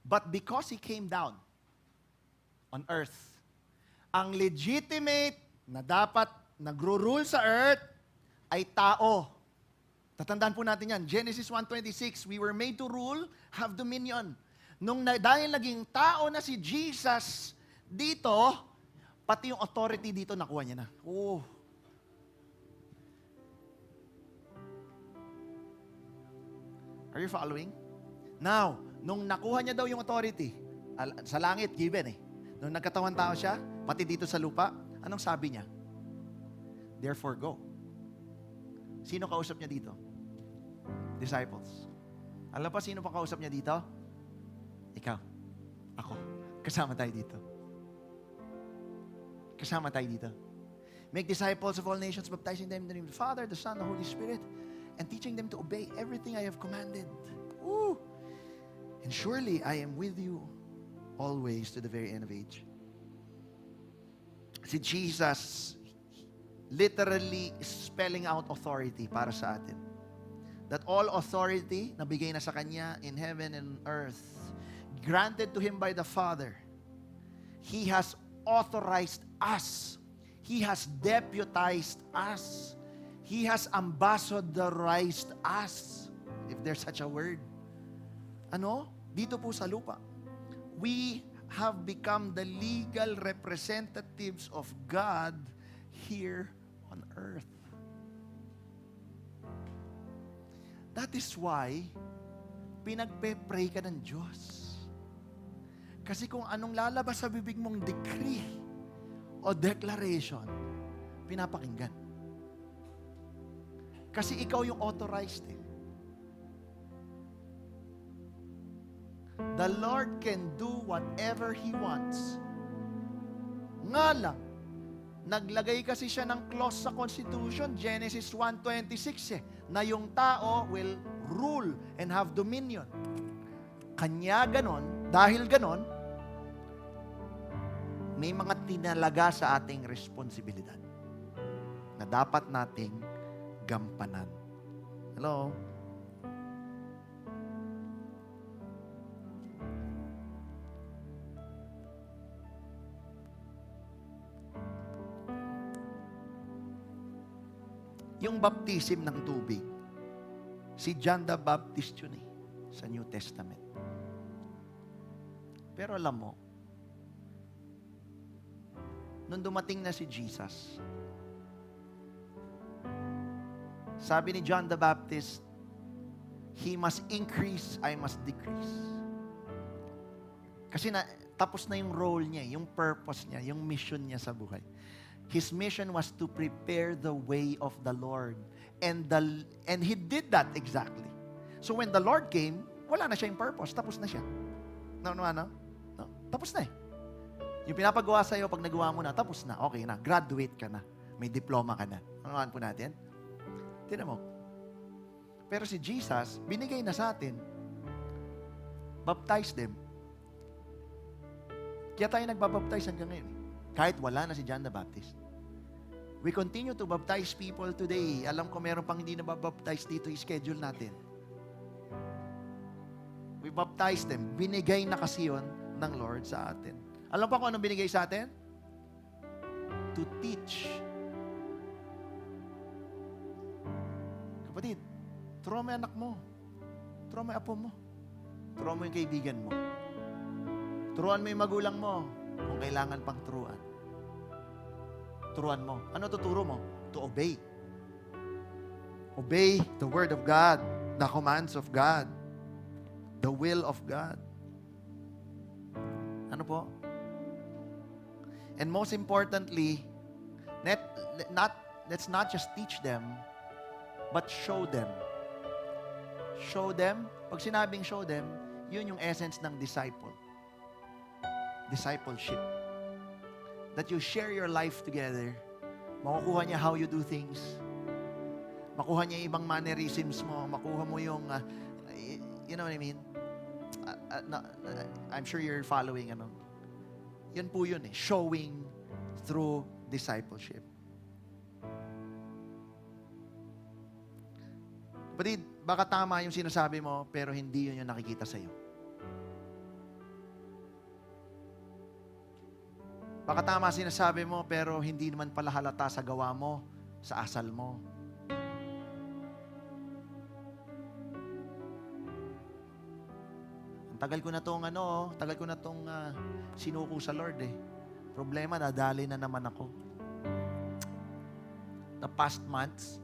But because He came down on earth, ang legitimate na dapat nagro-rule sa earth ay tao. Tatandaan po natin yan. Genesis 1:26, we were made to rule, have dominion. Dahil naging tao na si Jesus dito, pati yung authority dito nakuha niya na. Oh. Are you following? Now, nung nakuha niya daw yung authority, sa langit, given eh. Nung nagkatawan tao siya, pati dito sa lupa, anong sabi niya? Therefore, go. Sino kausap niya dito? Disciples. Alam pa sino pang kausap niya dito? Ikaw. Ako. Kasama tayo dito. Kasama tayo dito. Make disciples of all nations, baptizing them in the name of the Father, the Son, the Holy Spirit, and teaching them to obey everything I have commanded. Woo! And surely I am with you always to the very end of age. Si Jesus literally spelling out authority para sa atin. That all authority na bigay na sa Kanya in heaven and earth, granted to Him by the Father, He has authorized us. He has deputized us. He has ambassadorized us, if there's such a word. Ano? Dito po sa lupa. We have become the legal representatives of God here on earth. That is why, pinagpe-pray ka ng Diyos. Kasi kung anong lalabas sa bibig mong decree o declaration, pinapakinggan. Kasi ikaw yung authorized eh. The Lord can do whatever He wants. Nga lang, naglagay kasi siya ng clause sa Constitution, Genesis 1:26 na yung tao will rule and have dominion. Kanya ganon, dahil ganon, may mga tinalaga sa ating responsibilidad na dapat nating gampanan. Hello? Yung baptism ng tubig, si John the Baptist yun eh, sa New Testament. Pero alam mo, nung dumating na si Jesus, sabi ni John the Baptist, He must increase, I must decrease. Kasi Tapos na yung role niya, yung purpose niya, yung mission niya sa buhay. His mission was to prepare the way of the Lord. And he did that exactly. So when the Lord came, wala na siya yung purpose. Tapos na siya. No? Tapos na eh. Yung pinapagawa sa'yo, pag nagawa mo na, tapos na. Okay na. Graduate ka na. May diploma ka na. Ano po natin? Tignan mo. Pero si Jesus, binigay na sa atin. Baptize them. Kaya tayo nagbabaptize hanggang ngayon. Kahit wala na si John the Baptist. We continue to baptize people today. Alam ko meron pang hindi nababaptize dito, i-schedule natin. We baptize them. Binigay na kasi yun ng Lord sa atin. Alam pa kung anong binigay sa atin? To teach. Kapatid, turuan mo yung anak mo. Turuan mo yung apo mo. Turuan mo yung kaibigan mo. Turuan mo yung magulang mo kung kailangan pang turuan. Turuan mo. Ano tuturo mo? To obey. Obey the word of God, the commands of God, the will of God. Ano po? And most importantly, let's not just teach them, but show them. Show them. Pag sinabing show them, yun yung essence ng disciple. Discipleship. That you share your life together. Makukuha niya how you do things. Makuha niya ibang mannerisms mo. Makuha mo yung, you know what I mean? I'm sure you're following, ano. Yun po yun eh. Showing through discipleship. Kapatid, baka tama yung sinasabi mo, pero hindi yun yung nakikita sa'yo. Baka tama sinasabi mo, pero hindi naman pala halata sa gawa mo, sa asal mo. Tagal ko na tong sinuko sa Lord eh. Problema, nadali na naman ako. The past months,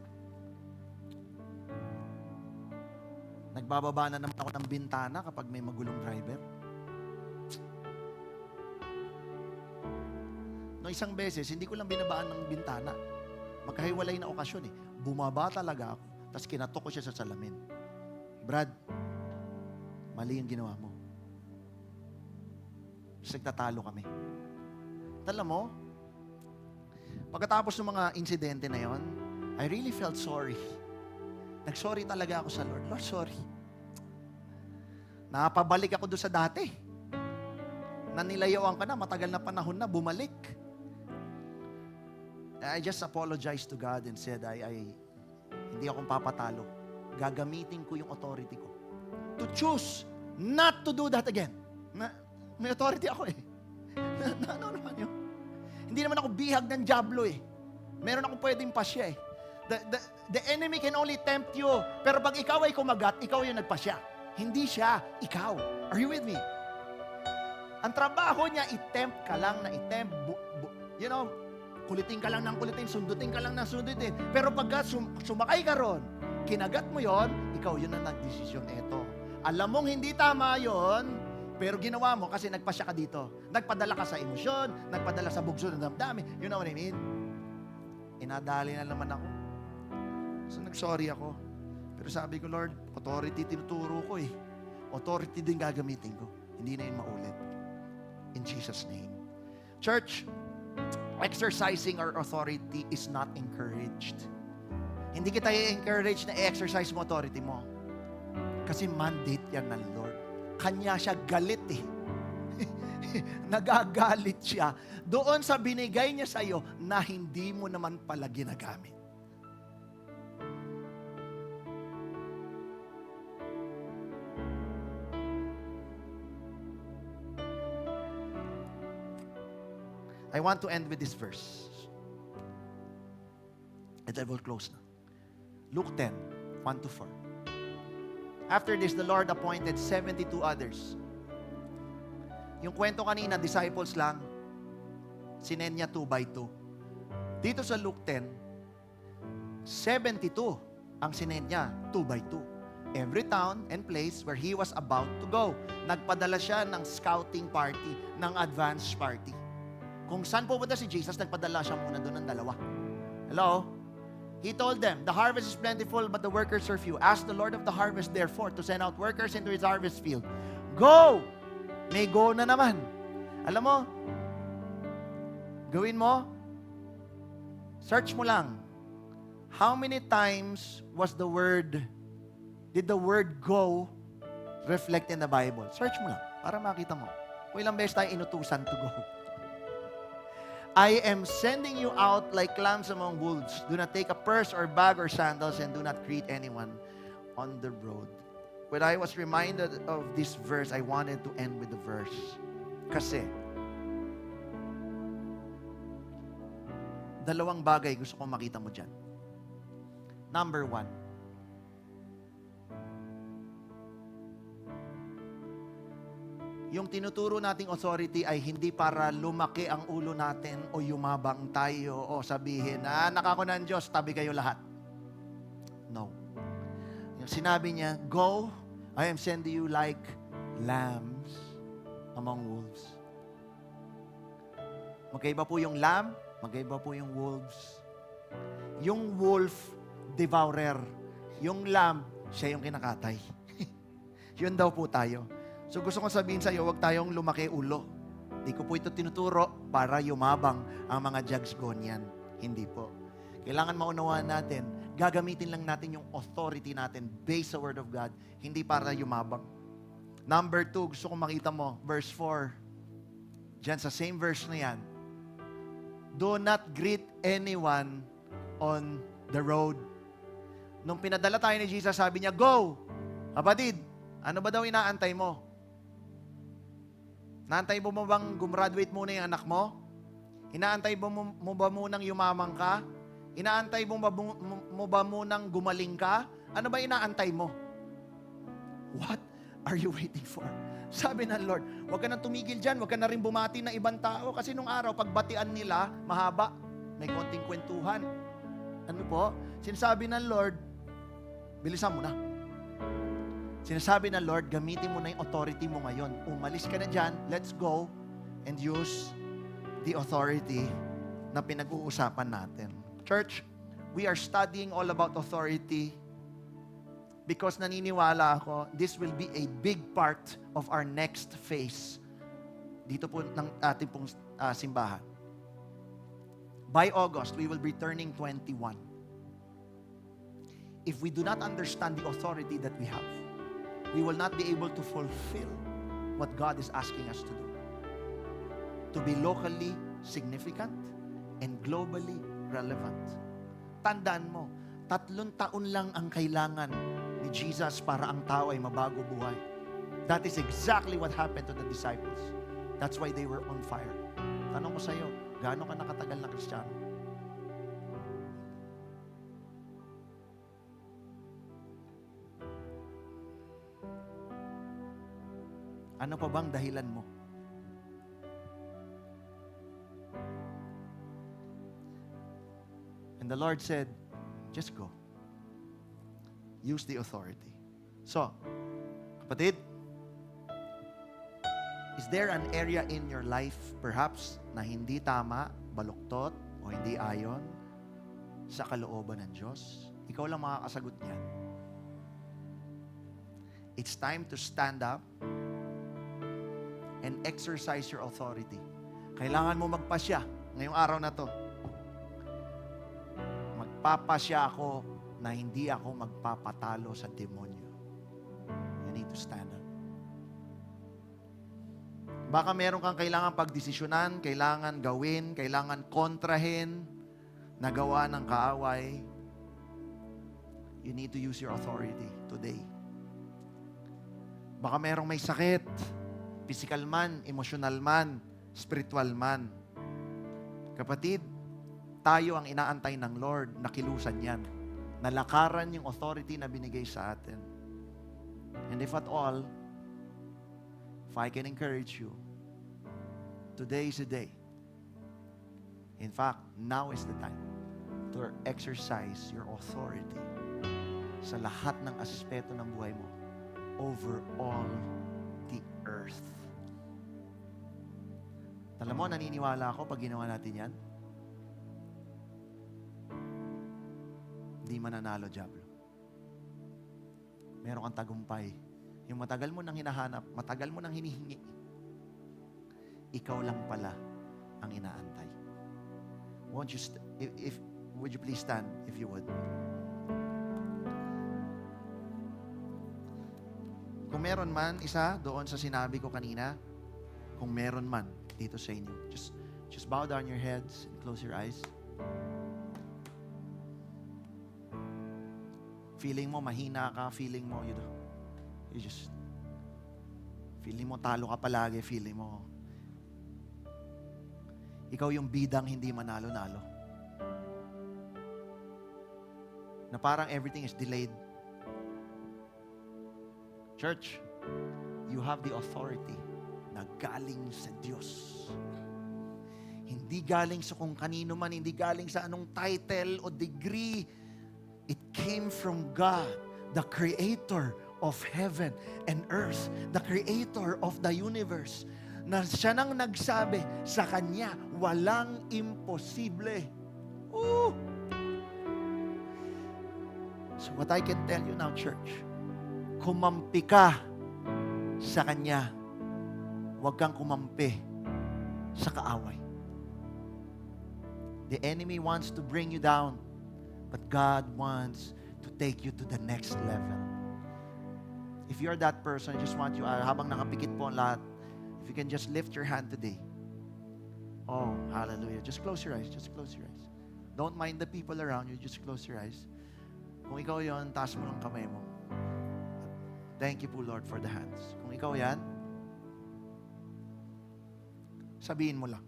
nagbababa na naman ako ng bintana kapag may magulong driver. No, isang beses, hindi ko lang binabaan ng bintana. Magkahiwalay na okasyon eh. Bumaba talaga ako, tapos kinatok ko siya sa salamin. Brad, mali yung ginawa mo. Tapos nagtatalo kami. Alam mo, pagkatapos ng mga insidente na yon, I really felt sorry. Nag-sorry talaga ako sa Lord. Lord, sorry. Napabalik ako doon sa dati. Nanilayawan ka na, matagal na panahon na, bumalik. I just apologized to God and said, hindi akong papatalo. Gagamitin ko yung authority ko to choose not to do that again. May authority ako eh. Ano naman yun? Hindi naman ako bihag ng diablo eh. Meron akong pwedeng pasya eh. The enemy can only tempt you. Pero pag ikaw ay kumagat, ikaw yung nagpasya. Hindi siya, ikaw. Are you with me? Ang trabaho niya, i-tempt ka lang na i-tempt. Kulitin ka lang ng kulitin, sundutin ka lang ng sundutin. Pero pagka sumakay ka ron, kinagat mo yon, ikaw yun ang nagdesisyon. Eto. Alam mong hindi tama yon, pero ginawa mo kasi nagpasya ka dito. Nagpadala ka sa emosyon, nagpadala sa bugso ng damdamin. You know what I mean? Inadali na naman ako. So nag-sorry ako. Pero sabi ko, Lord, authority tinuturo ko eh. Authority din gagamitin ko. Hindi na yun maulit. In Jesus' name. Church, exercising our authority is not encouraged. Hindi kita i-encourage na i-exercise mo authority mo. Kasi mandate yan ng Lord. Kanya siya galit eh. Nagagalit siya doon sa binigay niya sa iyo na hindi mo naman pala ginagamit. I want to end with this verse. And I will close now. Luke 10, 1-4. After this, the Lord appointed 72 others. Yung kwento kanina, disciples lang, sinend niya 2 by 2. Dito sa Luke 10, 72 ang sinend niya 2 by 2. every town and place where he was about to go. Nagpadala siya ng scouting party, ng advance party. Kung saan pupunta si Jesus, nagpadala siya muna doon ng dalawa. Hello? He told them, the harvest is plentiful, but the workers are few. Ask the Lord of the harvest, therefore, to send out workers into his harvest field. Go! May go na naman. Alam mo, gawin mo, search mo lang. How many times did the word go reflect in the Bible? Search mo lang, para makita mo. Kung ilang beses tayo inutusan to go. I am sending you out like lambs among wolves. Do not take a purse or bag or sandals, and do not greet anyone on the road. When I was reminded of this verse, I wanted to end with the verse. Kasi, dalawang bagay gusto kong makita mo dyan. Number 1, yung tinuturo nating authority ay hindi para lumaki ang ulo natin o yumabang tayo o sabihin, nakako ng Diyos, tabi kayo lahat. No. Yung sinabi niya, go, I am sending you like lambs among wolves. Magkaiba po yung lamb, magkaiba po yung wolves. Yung wolf, devourer. Yung lamb, siya yung kinakatay. Yun daw po tayo. So gusto kong sabihin sa iyo, huwag tayong lumaki ulo. Hindi ko po ito tinuturo para yumabang ang mga Jagsgonian. Hindi po. Kailangan maunawaan natin, gagamitin lang natin yung authority natin based sa Word of God, hindi para yumabang. Number 2, gusto kong makita mo, verse 4. Diyan sa same verse na yan. Do not greet anyone on the road. Nung pinadala tayo ni Jesus, sabi niya, go! Kapatid, ano ba daw inaantay mo? Naantay mo bang gumraduate muna yung anak mo? Inaantay mo ba munang yumamang ka? Inaantay mo ba munang gumaling ka? Ano ba inaantay mo? What are you waiting for? Sabi ng Lord, huwag ka nang tumigil dyan, huwag ka na rin bumati ng ibang tao kasi nung araw, pagbatian nila, mahaba, may konting kwentuhan. Ano po? Sinasabi ng Lord, bilisan mo na. Sinasabi ng Lord, gamitin mo na yung authority mo ngayon. Umalis ka na dyan, let's go and use the authority na pinag-uusapan natin. Church, we are studying all about authority because naniniwala ako, this will be a big part of our next phase dito po ng ating pong simbahan. By August, we will be turning 21. If we do not understand the authority that we have, we will not be able to fulfill what God is asking us to do. To be locally significant and globally relevant. Tandaan mo, 3 taon lang ang kailangan ni Jesus para ang tao ay mabago buhay. That is exactly what happened to the disciples. That's why they were on fire. Tanong ko sa iyo, gaano ka nakatagal na Kristiyano? Ano pa bang dahilan mo? And the Lord said, just go. Use the authority. So, kapatid, is there an area in your life perhaps na hindi tama, baluktot, o hindi ayon sa kalooban ng Diyos? Ikaw lang makakasagot niyan. It's time to stand up and exercise your authority. Kailangan mo magpasya ngayong araw na to. Magpapasya ako na hindi ako magpapatalo sa demonyo. You need to stand up. Baka meron kang kailangan pagdesisyonan, kailangan gawin, kailangan kontrahin, nagawa ng kaaway. You need to use your authority today. Baka merong may sakit, physical man, emotional man, spiritual man. Kapatid, tayo ang inaantay ng Lord na kilusan yan. Nalakaran yung authority na binigay sa atin. And if at all, if I can encourage you, today is the day. In fact, now is the time to exercise your authority. sa lahat ng aspeto ng buhay mo over all the earth. Alam mo, naniniwala ako pag ginawa natin yan, hindi mananalo, Diablo. Meron kang tagumpay. Yung matagal mo nang hinahanap, matagal mo nang hinihingi, ikaw lang pala ang inaantay. Won't you would you please stand if you would? Kung meron man, isa doon sa sinabi ko kanina, kung meron man dito sa inyo, just bow down your heads and close your eyes. Feeling mo mahina ka, feeling mo feeling mo talo ka palagi, feeling mo ikaw yung bidang hindi manalo-nalo. Na parang everything is delayed. Church, you have the authority na galing sa Diyos. Hindi galing sa kung kanino man, hindi galing sa anong title o degree. It came from God, the Creator of heaven and earth, the Creator of the universe, na siya nang nagsabi, sa Kanya, walang imposible. Ooh! So what I can tell you now, church, kumampi ka sa Kanya, huwag kang kumampi sa kaaway. The enemy wants to bring you down, but God wants to take you to the next level. If you're that person, I just want you, habang nakapikit po ang lahat, if you can just lift your hand today. Oh, hallelujah. Just close your eyes. Just close your eyes. Don't mind the people around you. Just close your eyes. Kung ikaw yon, taas mo lang kamay mo. Thank you po, Lord, for the hands. Kung ikaw yan, sabihin mo lang.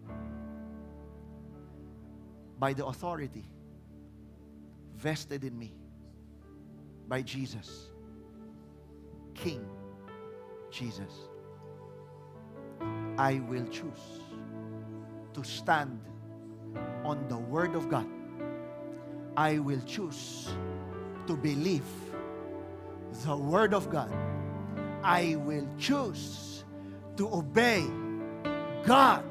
By the authority vested in me by Jesus, King Jesus, I will choose to stand on the Word of God. I will choose to believe the Word of God. I will choose to obey God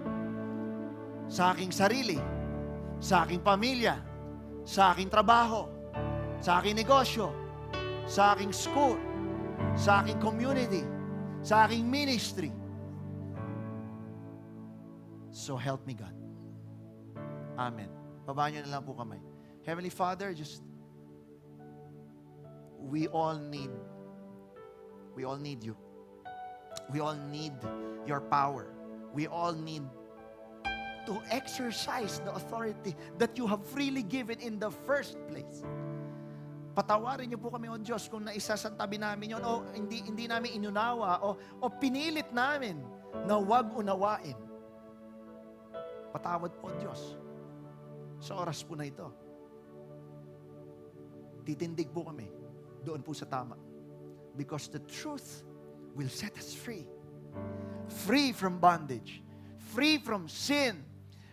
sa aking sarili, sa aking pamilya, sa aking trabaho, sa aking negosyo, sa aking school, sa aking community, sa aking ministry. So help me God. Amen. Babaan nyo na lang po kamay. Heavenly Father, we all need you. We all need your power. We all need to exercise the authority that you have freely given in the first place. Patawarin niyo po kami, O Diyos, kung naisasantabi namin yun, o hindi namin inunawa, o pinilit namin na huwag unawain. Patawad po, Diyos, sa oras po na ito. Titindig po kami doon po sa tama. Because the truth will set us free. Free from bondage. Free from sin.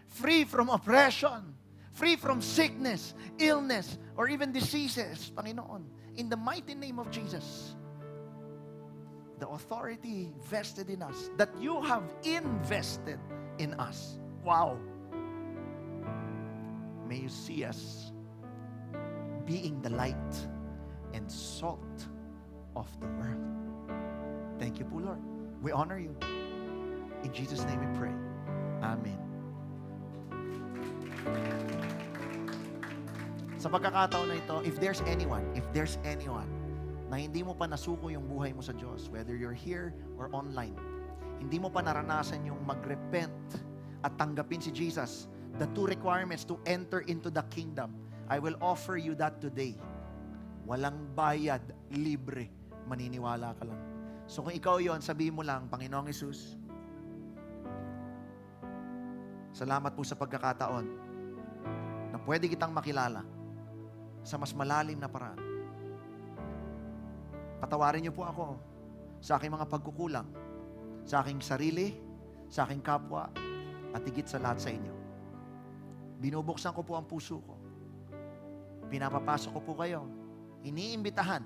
Free from oppression. Free from sickness, illness, or even diseases, Panginoon. In the mighty name of Jesus, the authority vested in us, that you have invested in us. Wow! May you see us being the light and salt of the world. Thank you po, Lord. We honor you. In Jesus' name we pray. Amen. Sa pagkakataon na ito, if there's anyone na hindi mo pa nasuko yung buhay mo sa Diyos, whether you're here or online, hindi mo pa naranasan yung mag-repent at tanggapin si Jesus, the two requirements to enter into the kingdom, I will offer you that today. Walang bayad, libre, maniniwala ka lang. So kung ikaw yon, sabihin mo lang, Panginoong Hesus, salamat po sa pagkakataon na pwede kitang makilala sa mas malalim na paraan. Patawarin niyo po ako sa aking mga pagkukulang, sa aking sarili, sa aking kapwa, at higit sa lahat sa inyo. Binubuksan ko po ang puso ko. Pinapapasok ko po kayo iniimbitahan.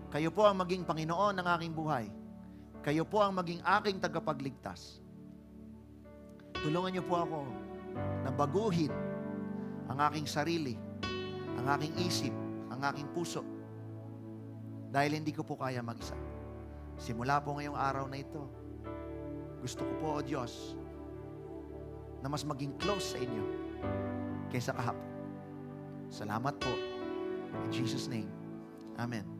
Kayo po ang maging Panginoon ng aking buhay. Kayo po ang maging aking tagapagligtas. Tulungan niyo po ako na baguhin ang aking sarili, ang aking isip, ang aking puso. Dahil hindi ko po kaya mag-isa. Simula po ngayong araw na ito, gusto ko po, O Diyos, na mas maging close sa inyo kaysa kahapon. Salamat po. In Jesus' name, Amen.